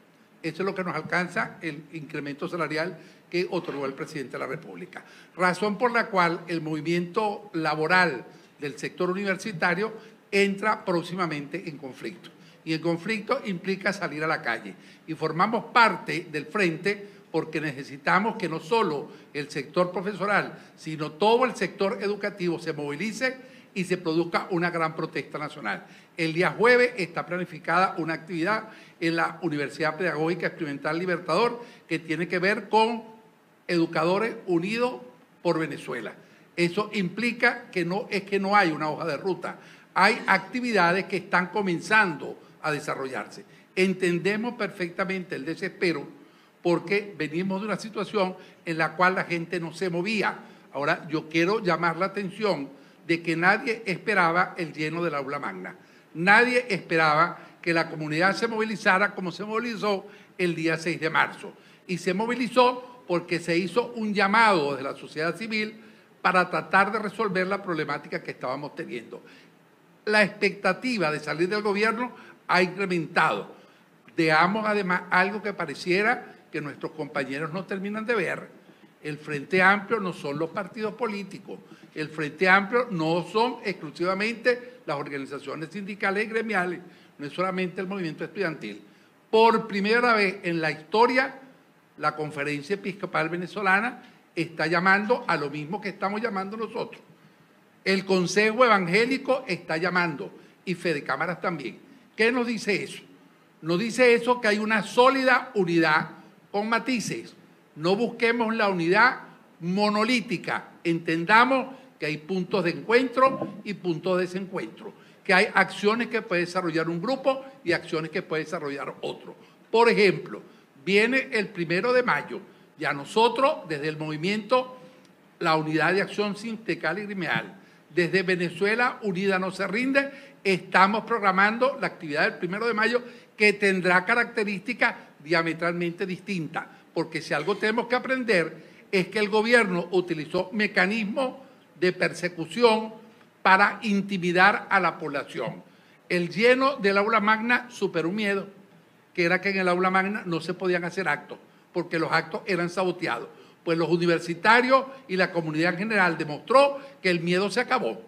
Eso es lo que nos alcanza el incremento salarial que otorgó el presidente de la República. Razón por la cual el movimiento laboral del sector universitario entra próximamente en conflicto. Y el conflicto implica salir a la calle. Y formamos parte del frente porque necesitamos que no solo el sector profesoral, sino todo el sector educativo se movilice y se produzca una gran protesta nacional. El día jueves está planificada una actividad en la Universidad Pedagógica Experimental Libertador que tiene que ver con Educadores Unidos por Venezuela. Eso implica que no hay una hoja de ruta. Hay actividades que están comenzando a desarrollarse. Entendemos perfectamente el desespero porque venimos de una situación en la cual la gente no se movía. Ahora, yo quiero llamar la atención de que nadie esperaba el lleno del aula magna. Nadie esperaba que la comunidad se movilizara como se movilizó el día 6 de marzo. Y se movilizó porque se hizo un llamado de la sociedad civil para tratar de resolver la problemática que estábamos teniendo. La expectativa de salir del gobierno ha incrementado. Veamos además algo que pareciera que nuestros compañeros no terminan de ver. El Frente Amplio no son los partidos políticos. El Frente Amplio no son exclusivamente las organizaciones sindicales y gremiales. No es solamente el movimiento estudiantil. Por primera vez en la historia, la Conferencia Episcopal Venezolana está llamando a lo mismo que estamos llamando nosotros. El Consejo Evangélico está llamando y Fedecámaras también. ¿Qué nos dice eso? Nos dice eso que hay una sólida unidad con matices. No busquemos la unidad monolítica. Entendamos que hay puntos de encuentro y puntos de desencuentro. Que hay acciones que puede desarrollar un grupo y acciones que puede desarrollar otro. Por ejemplo, viene el 1 de mayo. Ya nosotros, desde el movimiento, la Unidad de Acción Sindical y Gremial, desde Venezuela Unida No Se Rinde, estamos programando la actividad del 1 de mayo que tendrá características diametralmente distintas, porque si algo tenemos que aprender es que el gobierno utilizó mecanismos de persecución para intimidar a la población. El lleno del aula magna superó un miedo, que era que en el aula magna no se podían hacer actos, porque los actos eran saboteados. Pues los universitarios y la comunidad en general demostró que el miedo se acabó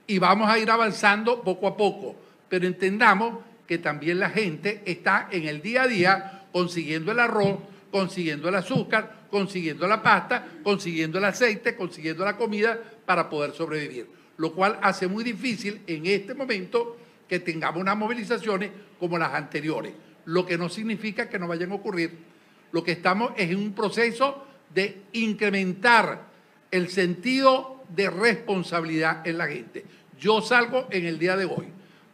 y vamos a ir avanzando poco a poco, pero entendamos que también la gente está en el día a día consiguiendo el arroz, consiguiendo el azúcar, consiguiendo la pasta, consiguiendo el aceite, consiguiendo la comida para poder sobrevivir, lo cual hace muy difícil en este momento que tengamos unas movilizaciones como las anteriores, lo que no significa que no vayan a ocurrir. Lo que estamos es en un proceso de incrementar el sentido de responsabilidad en la gente. Yo salgo en el día de hoy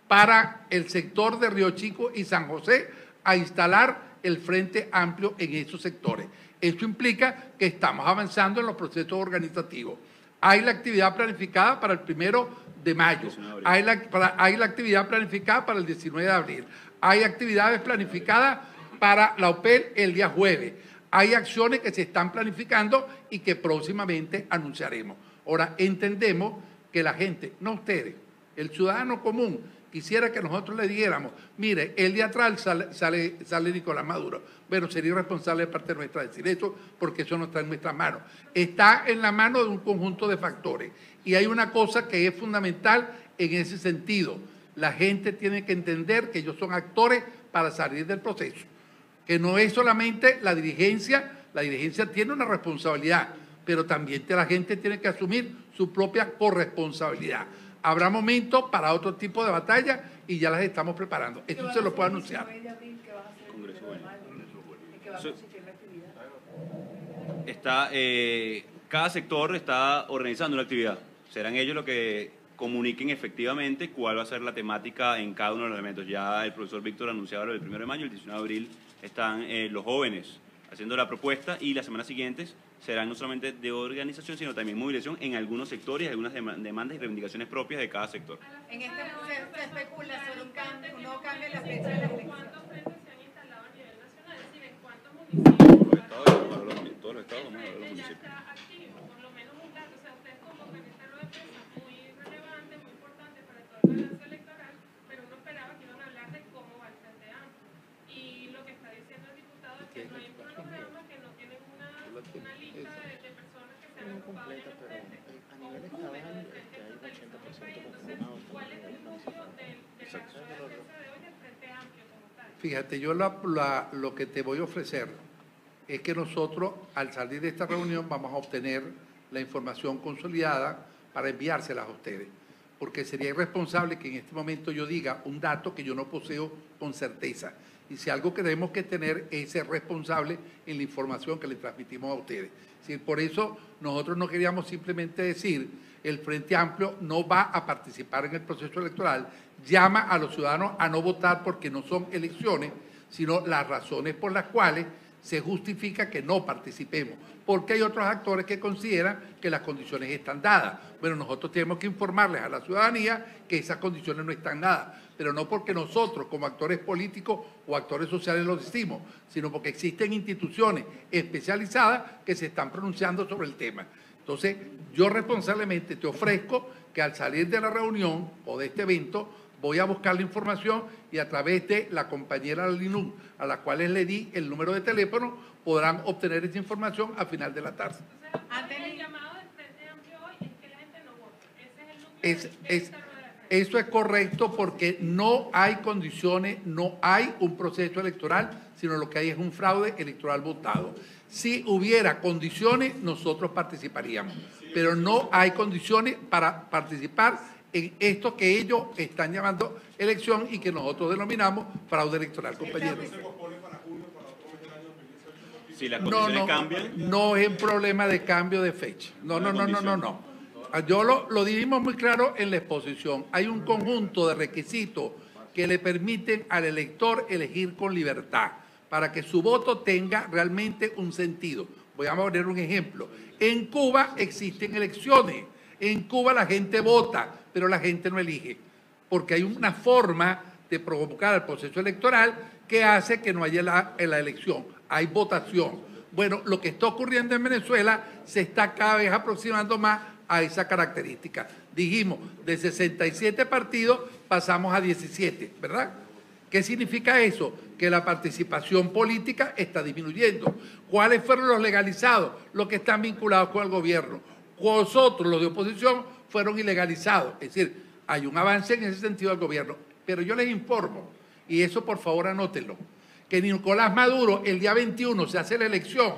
para el sector de Río Chico y San José a instalar el Frente Amplio en esos sectores. Esto implica que estamos avanzando en los procesos organizativos. Hay la actividad planificada para el 1 de mayo, hay la actividad planificada para el 19 de abril, hay actividades planificadas para la OPEL el día jueves. Hay acciones que se están planificando y que próximamente anunciaremos. Ahora, entendemos que la gente, no ustedes, el ciudadano común, quisiera que nosotros le dijéramos, mire, el día atrás sale Nicolás Maduro. Bueno, sería irresponsable de parte nuestra decir eso, porque eso no está en nuestras manos. Está en la mano de un conjunto de factores. Y hay una cosa que es fundamental en ese sentido. La gente tiene que entender que ellos son actores para salir del proceso. Que no es solamente la dirigencia tiene una responsabilidad, pero también la gente tiene que asumir su propia corresponsabilidad. Habrá momentos para otro tipo de batalla y ya las estamos preparando. Esto se lo puedo anunciar. Cada sector está organizando una actividad. Serán ellos los que comuniquen efectivamente cuál va a ser la temática en cada uno de los elementos. Ya el profesor Víctor anunciaba lo del 1 de mayo, el 19 de abril están los jóvenes haciendo la propuesta y las semanas siguientes serán no solamente de organización, sino también movilización en algunos sectores, algunas demandas y reivindicaciones propias de cada sector. En este se especula sobre un nuevo cambio en la fecha de las elecciones. ¿Cuántos frentes se han instalado a nivel nacional? Es decir, ¿en cuántos municipios? Todos los estados, vamos a ver los Ya municipios. está activo, por lo menos un dato. O sea, ustedes convocan esta rueda de prensa muy relevante, muy importante para todo el balance electoral, pero uno esperaba que iban a hablar de cómo va el Frente Amplio. Y lo que está diciendo el diputado es que no hay un cronograma, que no tienen una lista de personas que se han ocupado en el frente, o un número de frentes totalizados en el país. Entonces, ¿cuál es el núcleo de la rueda de prensa de hoy del Frente Amplio como tal? Fíjate, yo lo que te voy a ofrecer es que nosotros, al salir de esta reunión, vamos a obtener la información consolidada para enviárselas a ustedes. Porque sería irresponsable que en este momento yo diga un dato que yo no poseo con certeza. Y si algo que tenemos que tener es ser responsable en la información que le transmitimos a ustedes. Es decir, por eso nosotros no queríamos simplemente decir el Frente Amplio no va a participar en el proceso electoral, llama a los ciudadanos a no votar porque no son elecciones, sino las razones por las cuales se justifica que no participemos, porque hay otros actores que consideran que las condiciones están dadas. Bueno, nosotros tenemos que informarles a la ciudadanía que esas condiciones no están dadas, pero no porque nosotros como actores políticos o actores sociales lo decimos, sino porque existen instituciones especializadas que se están pronunciando sobre el tema. Entonces, yo responsablemente te ofrezco que al salir de la reunión o de este evento, voy a buscar la información y a través de la compañera Linú, a la cual le di el número de teléfono, podrán obtener esa información al final de la tarde. Entonces, el llamado del Frente Amplio hoy es que la gente no vote. Ese es el núcleo de esta rueda de prensa. Eso es correcto porque no hay condiciones, no hay un proceso electoral, sino lo que hay es un fraude electoral votado. Si hubiera condiciones, nosotros participaríamos, pero no hay condiciones para participar en esto que ellos están llamando elección y que nosotros denominamos fraude electoral, compañeros. Si las condiciones cambian. No es un problema de cambio de fecha. No. Yo lo dijimos muy claro en la exposición. Hay un conjunto de requisitos que le permiten al elector elegir con libertad para que su voto tenga realmente un sentido. Voy a poner un ejemplo. En Cuba existen elecciones. En Cuba la gente vota, pero la gente no elige, porque hay una forma de provocar el proceso electoral que hace que no haya la elección, hay votación. Bueno, lo que está ocurriendo en Venezuela se está cada vez aproximando más a esa característica. Dijimos, de 67 partidos pasamos a 17, ¿verdad? ¿Qué significa eso? Que la participación política está disminuyendo. ¿Cuáles fueron los legalizados? Los que están vinculados con el gobierno. Nosotros, los de oposición, fueron ilegalizados. Es decir, hay un avance en ese sentido del gobierno. Pero yo les informo, y eso por favor anótenlo, que Nicolás Maduro el día 21 se hace la elección.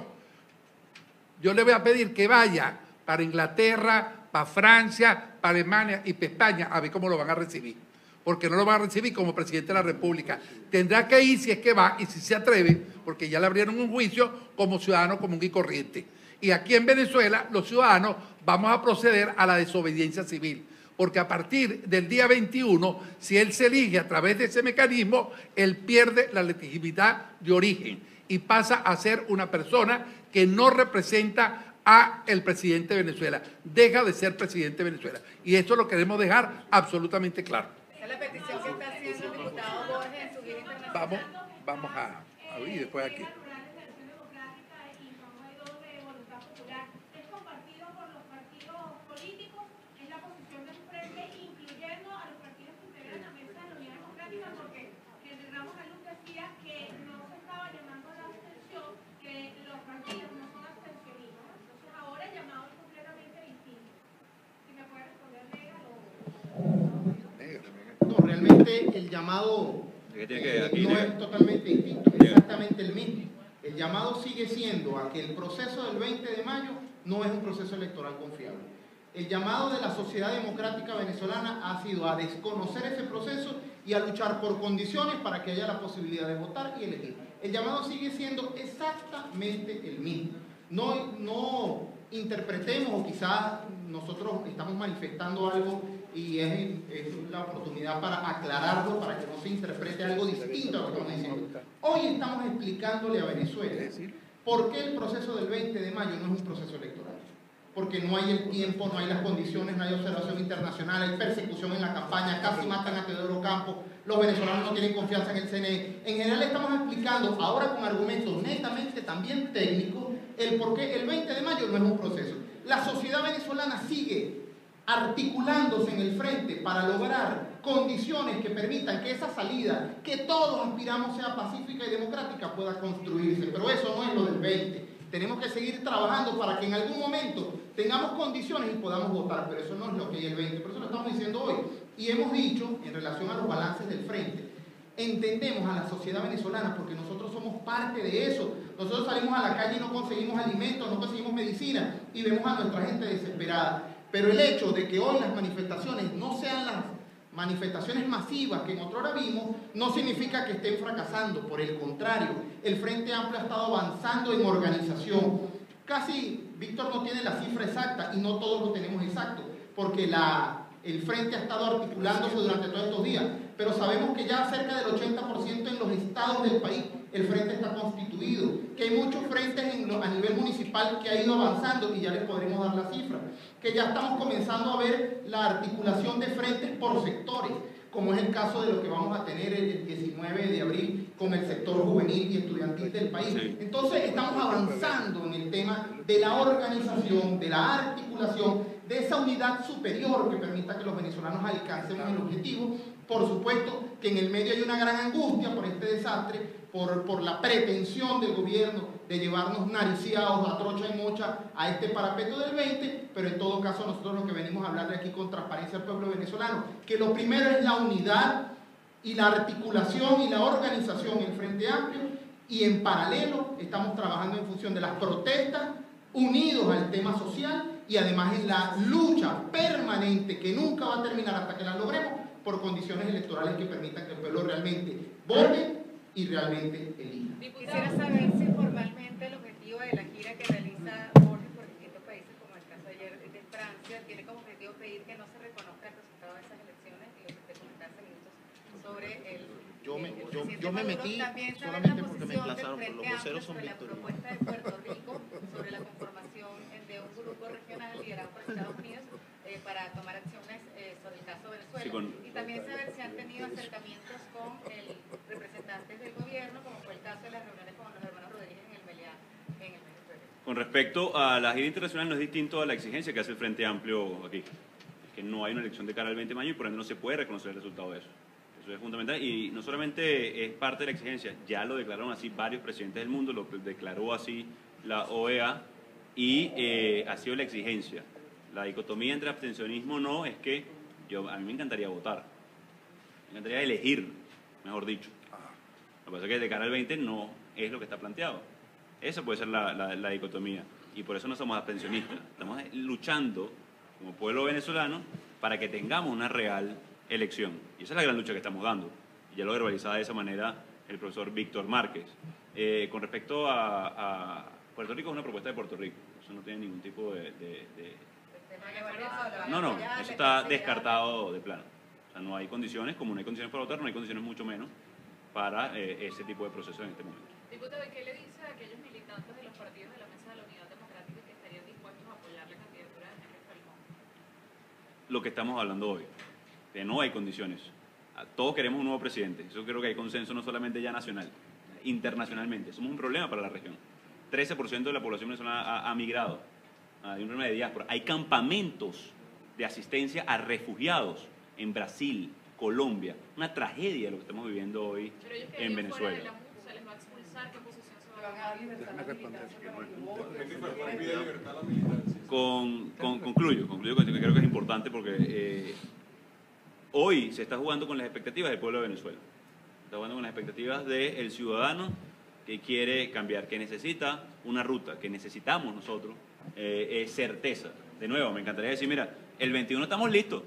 Yo le voy a pedir que vaya para Inglaterra, para Francia, para Alemania y para España a ver cómo lo van a recibir. Porque no lo van a recibir como presidente de la República. Tendrá que ir si es que va y si se atreve, porque ya le abrieron un juicio como ciudadano común y corriente. Y aquí en Venezuela, los ciudadanos vamos a proceder a la desobediencia civil, porque a partir del día 21, si él se elige a través de ese mecanismo, él pierde la legitimidad de origen y pasa a ser una persona que no representa a el presidente de Venezuela, deja de ser presidente de Venezuela. Y eso lo queremos dejar absolutamente claro. Esa es la petición que está haciendo el diputado Borges en su gira internacional. Vamos a abrir después aquí. No, realmente el llamado no es totalmente distinto, es exactamente el mismo. El llamado sigue siendo a que el proceso del 20 de mayo no es un proceso electoral confiable. El llamado de la sociedad democrática venezolana ha sido a desconocer ese proceso y a luchar por condiciones para que haya la posibilidad de votar y elegir. El llamado sigue siendo exactamente el mismo. No interpretemos, o quizás nosotros estamos manifestando algo y es la oportunidad para aclararlo, para que no se interprete algo distinto a lo que estamos diciendo. Hoy estamos explicándole a Venezuela por qué el proceso del 20 de mayo no es un proceso electoral. Porque no hay el tiempo, no hay las condiciones, no hay observación internacional, hay persecución en la campaña, casi matan a Teodoro Campos, los venezolanos no tienen confianza en el CNE. En general estamos explicando, ahora con argumentos netamente también técnicos, el por qué el 20 de mayo no es un proceso. La sociedad venezolana sigue articulándose en el frente para lograr condiciones que permitan que esa salida, que todos aspiramos sea pacífica y democrática, pueda construirse. Pero eso no es lo del 20. Tenemos que seguir trabajando para que en algún momento tengamos condiciones y podamos votar, pero eso no es lo que hay el 20, por eso lo estamos diciendo hoy. Y hemos dicho, en relación a los balances del frente, entendemos a la sociedad venezolana porque nosotros somos parte de eso. Nosotros salimos a la calle y no conseguimos alimentos, no conseguimos medicina y vemos a nuestra gente desesperada. Pero el hecho de que hoy las manifestaciones no sean las manifestaciones masivas que en otrora vimos, no significa que estén fracasando. Por el contrario, el Frente Amplio ha estado avanzando en organización. Casi, Víctor no tiene la cifra exacta y no todos lo tenemos exacto, porque el Frente ha estado articulándose durante todos estos días, pero sabemos que ya cerca del 80% en los estados del país el Frente está constituido, que hay muchos frentes a nivel municipal que ha ido avanzando y ya les podremos dar la cifra, que ya estamos comenzando a ver la articulación de frentes por sectores, como es el caso de lo que vamos a tener el 19 de abril con el sector juvenil y estudiantil del país. Entonces estamos avanzando en el tema de la organización, de la articulación, de esa unidad superior que permita que los venezolanos alcancemos el objetivo. Por supuesto que en el medio hay una gran angustia por este desastre, por la pretensión del gobierno de llevarnos nariciados a trocha y mocha a este parapeto del 20, pero en todo caso nosotros lo que venimos a hablar de aquí con transparencia al pueblo venezolano, que lo primero es la unidad y la articulación y la organización en el Frente Amplio, y en paralelo estamos trabajando en función de las protestas, unidos al tema social y además en la lucha permanente que nunca va a terminar hasta que la logremos por condiciones electorales que permitan que el pueblo realmente vote y realmente elija. Quisiera saber si formalmente el objetivo de la gira que realiza Borges por distintos países, como el caso ayer de Francia, tiene como objetivo pedir que no se reconozca el resultado de esas elecciones y lo que usted comentaba hace minutos sobre el Yo me metí solamente porque me emplazaron, pero los voceros son sobre la propuesta de Puerto Rico sobre la conformación de un grupo regional liderado por Estados Unidos para tomar acciones sobre el caso de Venezuela. Y también saber si han tenido acercamientos con representantes del gobierno, como fue el caso de las reuniones con los hermanos Rodríguez en el Meliá, en el mes de febrero. Con respecto a la gira internacional, no es distinto a la exigencia que hace el Frente Amplio aquí. Es que no hay una elección de cara al 20 de mayo y por ende no se puede reconocer el resultado de eso. Eso es fundamental y no solamente es parte de la exigencia, ya lo declararon así varios presidentes del mundo, lo declaró así la OEA y ha sido la exigencia. La dicotomía entre abstencionismo o no es que a mí me encantaría votar, me encantaría elegir, mejor dicho. Lo que pasa es que de cara al 20 no es lo que está planteado. Esa puede ser la dicotomía y por eso no somos abstencionistas. Estamos luchando como pueblo venezolano para que tengamos una real elección. Y esa es la gran lucha que estamos dando. Y ya lo verbalizaba de esa manera el profesor Víctor Márquez. Con respecto a Puerto Rico, es una propuesta de Puerto Rico. Eso no tiene ningún tipo de... No, eso está descartado de plano. O sea, no hay condiciones, como no hay condiciones para votar, no hay condiciones mucho menos para ese tipo de procesos en este momento. Diputado, ¿qué le dice a aquellos militantes de los partidos de la Mesa de la Unidad Democrática que estarían dispuestos a apoyar la candidatura de Henry Falcón? Lo que estamos hablando hoy, que no hay condiciones. Todos queremos un nuevo presidente. Eso creo que hay consenso no solamente ya nacional, internacionalmente. Somos un problema para la región. 13% de la población venezolana ha migrado. Hay un problema de diáspora. Hay campamentos de asistencia a refugiados en Brasil, Colombia. Una tragedia lo que estamos viviendo hoy en Venezuela. ¿Se les va a expulsar? ¿Qué posición se va a tomar? Concluyo con esto que creo que es importante porque hoy se está jugando con las expectativas del pueblo de Venezuela. Se está jugando con las expectativas del ciudadano que quiere cambiar, que necesita una ruta, que necesitamos nosotros certeza. de nuevo, me encantaría decir, mira, el 21 estamos listos.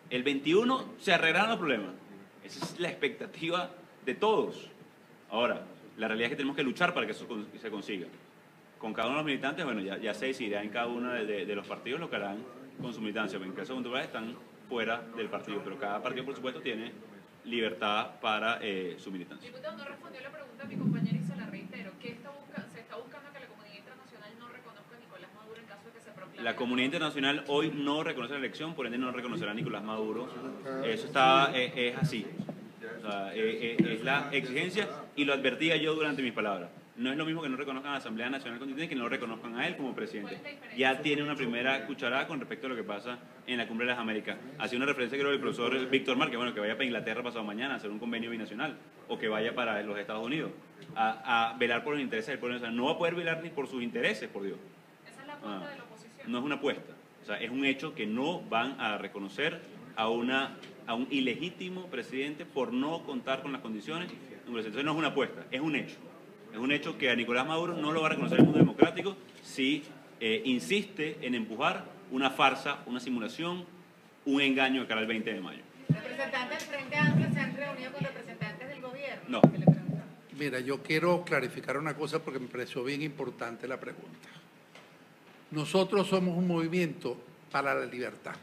El 21 se arreglarán los problemas. Esa es la expectativa de todos. Ahora, la realidad es que tenemos que luchar para que eso se consiga. Con cada uno de los militantes, bueno, ya se decidirá en cada uno de los partidos lo que harán con su militancia. En caso de Puntual están fuera del partido, pero cada partido, por supuesto, tiene libertad para su militancia. Diputado, no respondió la pregunta a mi compañera y se la reitero. ¿Se está buscando que la comunidad internacional no reconozca a Nicolás Maduro en caso de que se proclame? La comunidad internacional hoy no reconoce la elección, por ende no reconocerá a Nicolás Maduro. Eso es así. O sea, es la exigencia y lo advertía yo durante mis palabras. No es lo mismo que no reconozcan a la Asamblea Nacional Constituyente que no lo reconozcan a él como presidente. Ya tiene una primera cucharada con respecto a lo que pasa en la Cumbre de las Américas. Hacía una referencia, creo, del profesor Víctor Márquez, bueno, que vaya para Inglaterra pasado mañana a hacer un convenio binacional, o que vaya para los Estados Unidos a velar por los intereses del pueblo venezolano. No va a poder velar ni por sus intereses, por Dios. Esa es la apuesta de la oposición. No es una apuesta. O sea, es un hecho que no van a reconocer a un ilegítimo presidente por no contar con las condiciones. Entonces no es una apuesta, es un hecho. Es un hecho que a Nicolás Maduro no lo va a reconocer el mundo democrático si insiste en empujar una farsa, una simulación, un engaño de cara al 20 de mayo. ¿Representantes del Frente Amplio se han reunido con representantes del gobierno? No. Mira, yo quiero clarificar una cosa porque me pareció bien importante la pregunta. Nosotros somos un movimiento para la libertad.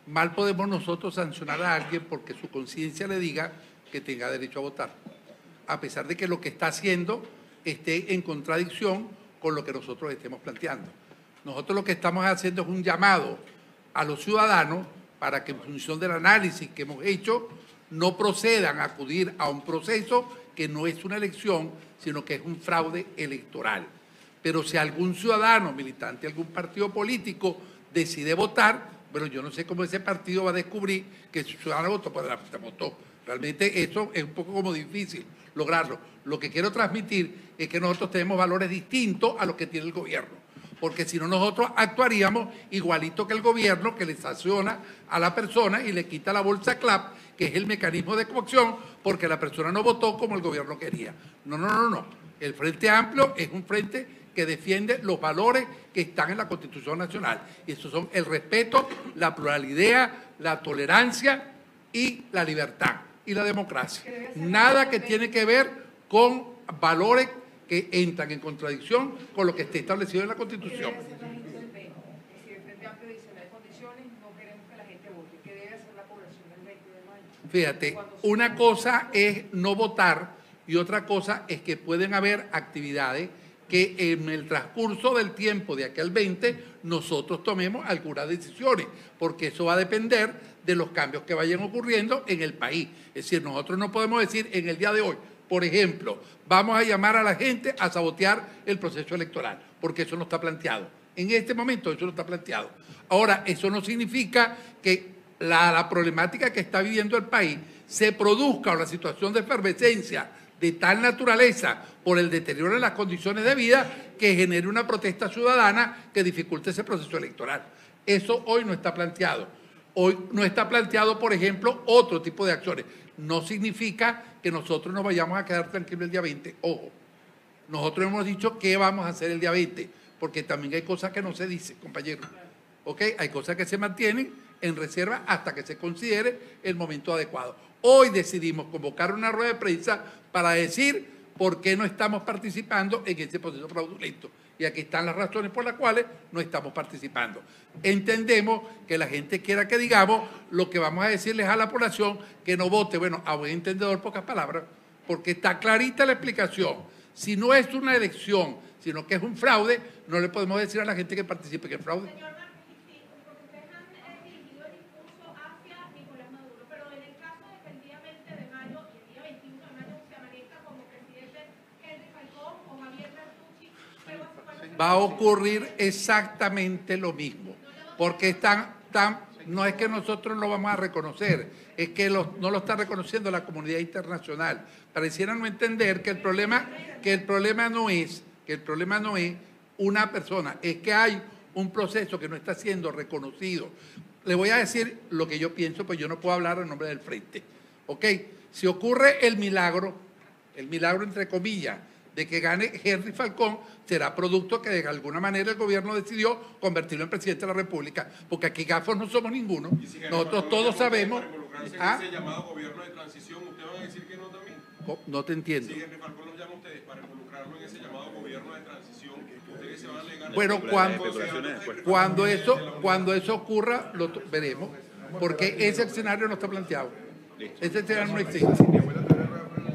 Mal podemos nosotros sancionar a alguien porque su conciencia le diga que tenga derecho a votar, a pesar de que lo que está haciendo esté en contradicción con lo que nosotros estemos planteando. Nosotros lo que estamos haciendo es un llamado a los ciudadanos para que en función del análisis que hemos hecho no procedan a acudir a un proceso que no es una elección, sino que es un fraude electoral. Pero si algún ciudadano militante de algún partido político decide votar, bueno, yo no sé cómo ese partido va a descubrir que su ciudadano votó, pues votó. Realmente eso es un poco como difícil lograrlo. Lo que quiero transmitir es que nosotros tenemos valores distintos a los que tiene el gobierno, porque si no nosotros actuaríamos igualito que el gobierno, que le sanciona a la persona y le quita la bolsa CLAP, que es el mecanismo de coacción, porque la persona no votó como el gobierno quería. No. El Frente Amplio es un frente que defiende los valores que están en la Constitución Nacional. Y esos son el respeto, la pluralidad, la tolerancia y la libertad y la democracia. Nada que tiene que ver con valores que entran en contradicción con lo que esté establecido en la Constitución. Fíjate, una cosa es no votar y otra cosa es que pueden haber actividades que en el transcurso del tiempo de aquí al 20 nosotros tomemos algunas decisiones, porque eso va a depender de los cambios que vayan ocurriendo en el país. Es decir, nosotros no podemos decir en el día de hoy, por ejemplo, vamos a llamar a la gente a sabotear el proceso electoral, porque eso no está planteado. En este momento eso no está planteado. Ahora, eso no significa que la problemática que está viviendo el país se produzca una situación de efervescencia de tal naturaleza por el deterioro de las condiciones de vida que genere una protesta ciudadana que dificulte ese proceso electoral. Eso hoy no está planteado. Hoy no está planteado, por ejemplo, otro tipo de acciones. No significa que nosotros nos vayamos a quedar tranquilos el día 20. Ojo, nosotros hemos dicho qué vamos a hacer el día 20, porque también hay cosas que no se dicen, compañeros. ¿Ok? Hay cosas que se mantienen en reserva hasta que se considere el momento adecuado. Hoy decidimos convocar una rueda de prensa para decir por qué no estamos participando en este proceso fraudulento. Y aquí están las razones por las cuales no estamos participando. Entendemos que la gente quiera que digamos lo que vamos a decirles a la población que no vote. Bueno, a buen entendedor, pocas palabras, porque está clarita la explicación. Si no es una elección, sino que es un fraude, no le podemos decir a la gente que participe que es fraude. Va a ocurrir exactamente lo mismo, porque no es que nosotros lo vamos a reconocer, es que no lo está reconociendo la comunidad internacional. Pareciera no entender que el problema no es una persona, es que hay un proceso que no está siendo reconocido. Le voy a decir lo que yo pienso, pues yo no puedo hablar en nombre del Frente. ¿Ok? Si ocurre el milagro entre comillas, de que gane Henry Falcón será producto que de alguna manera el gobierno decidió convertirlo en presidente de la República, porque aquí gafos no somos ninguno. Nosotros todos sabemos. Ese llamado gobierno de transición, ¿ustedes van a decir que no también? No te entiendo. Si Henry Falcón los llama a ustedes para involucrarlo en ese llamado gobierno de transición, ustedes se van a negar. Bueno, cuando eso ocurra, lo veremos, porque ese escenario no está planteado. Ese escenario no existe.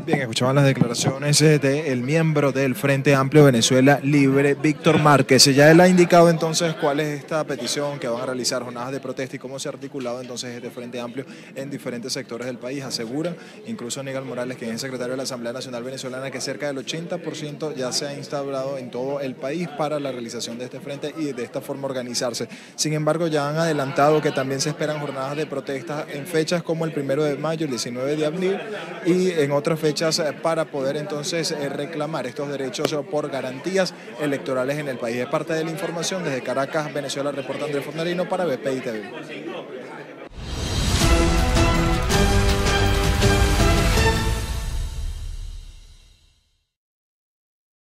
Bien, escuchaban las declaraciones del miembro del Frente Amplio Venezuela Libre, Víctor Márquez. Ya él ha indicado entonces cuál es esta petición, que van a realizar jornadas de protesta y cómo se ha articulado entonces este Frente Amplio en diferentes sectores del país. Asegura incluso Aníbal Morales, que es el secretario de la Asamblea Nacional Venezolana, que cerca del 80% ya se ha instaurado en todo el país para la realización de este frente y de esta forma organizarse. Sin embargo, ya han adelantado que también se esperan jornadas de protesta en fechas como el 1 de mayo, el 19 de abril y en otras fechas para poder entonces reclamar estos derechos por garantías electorales en el país. Es parte de la información desde Caracas, Venezuela, reporta Andrés Fornarino para BPI TV.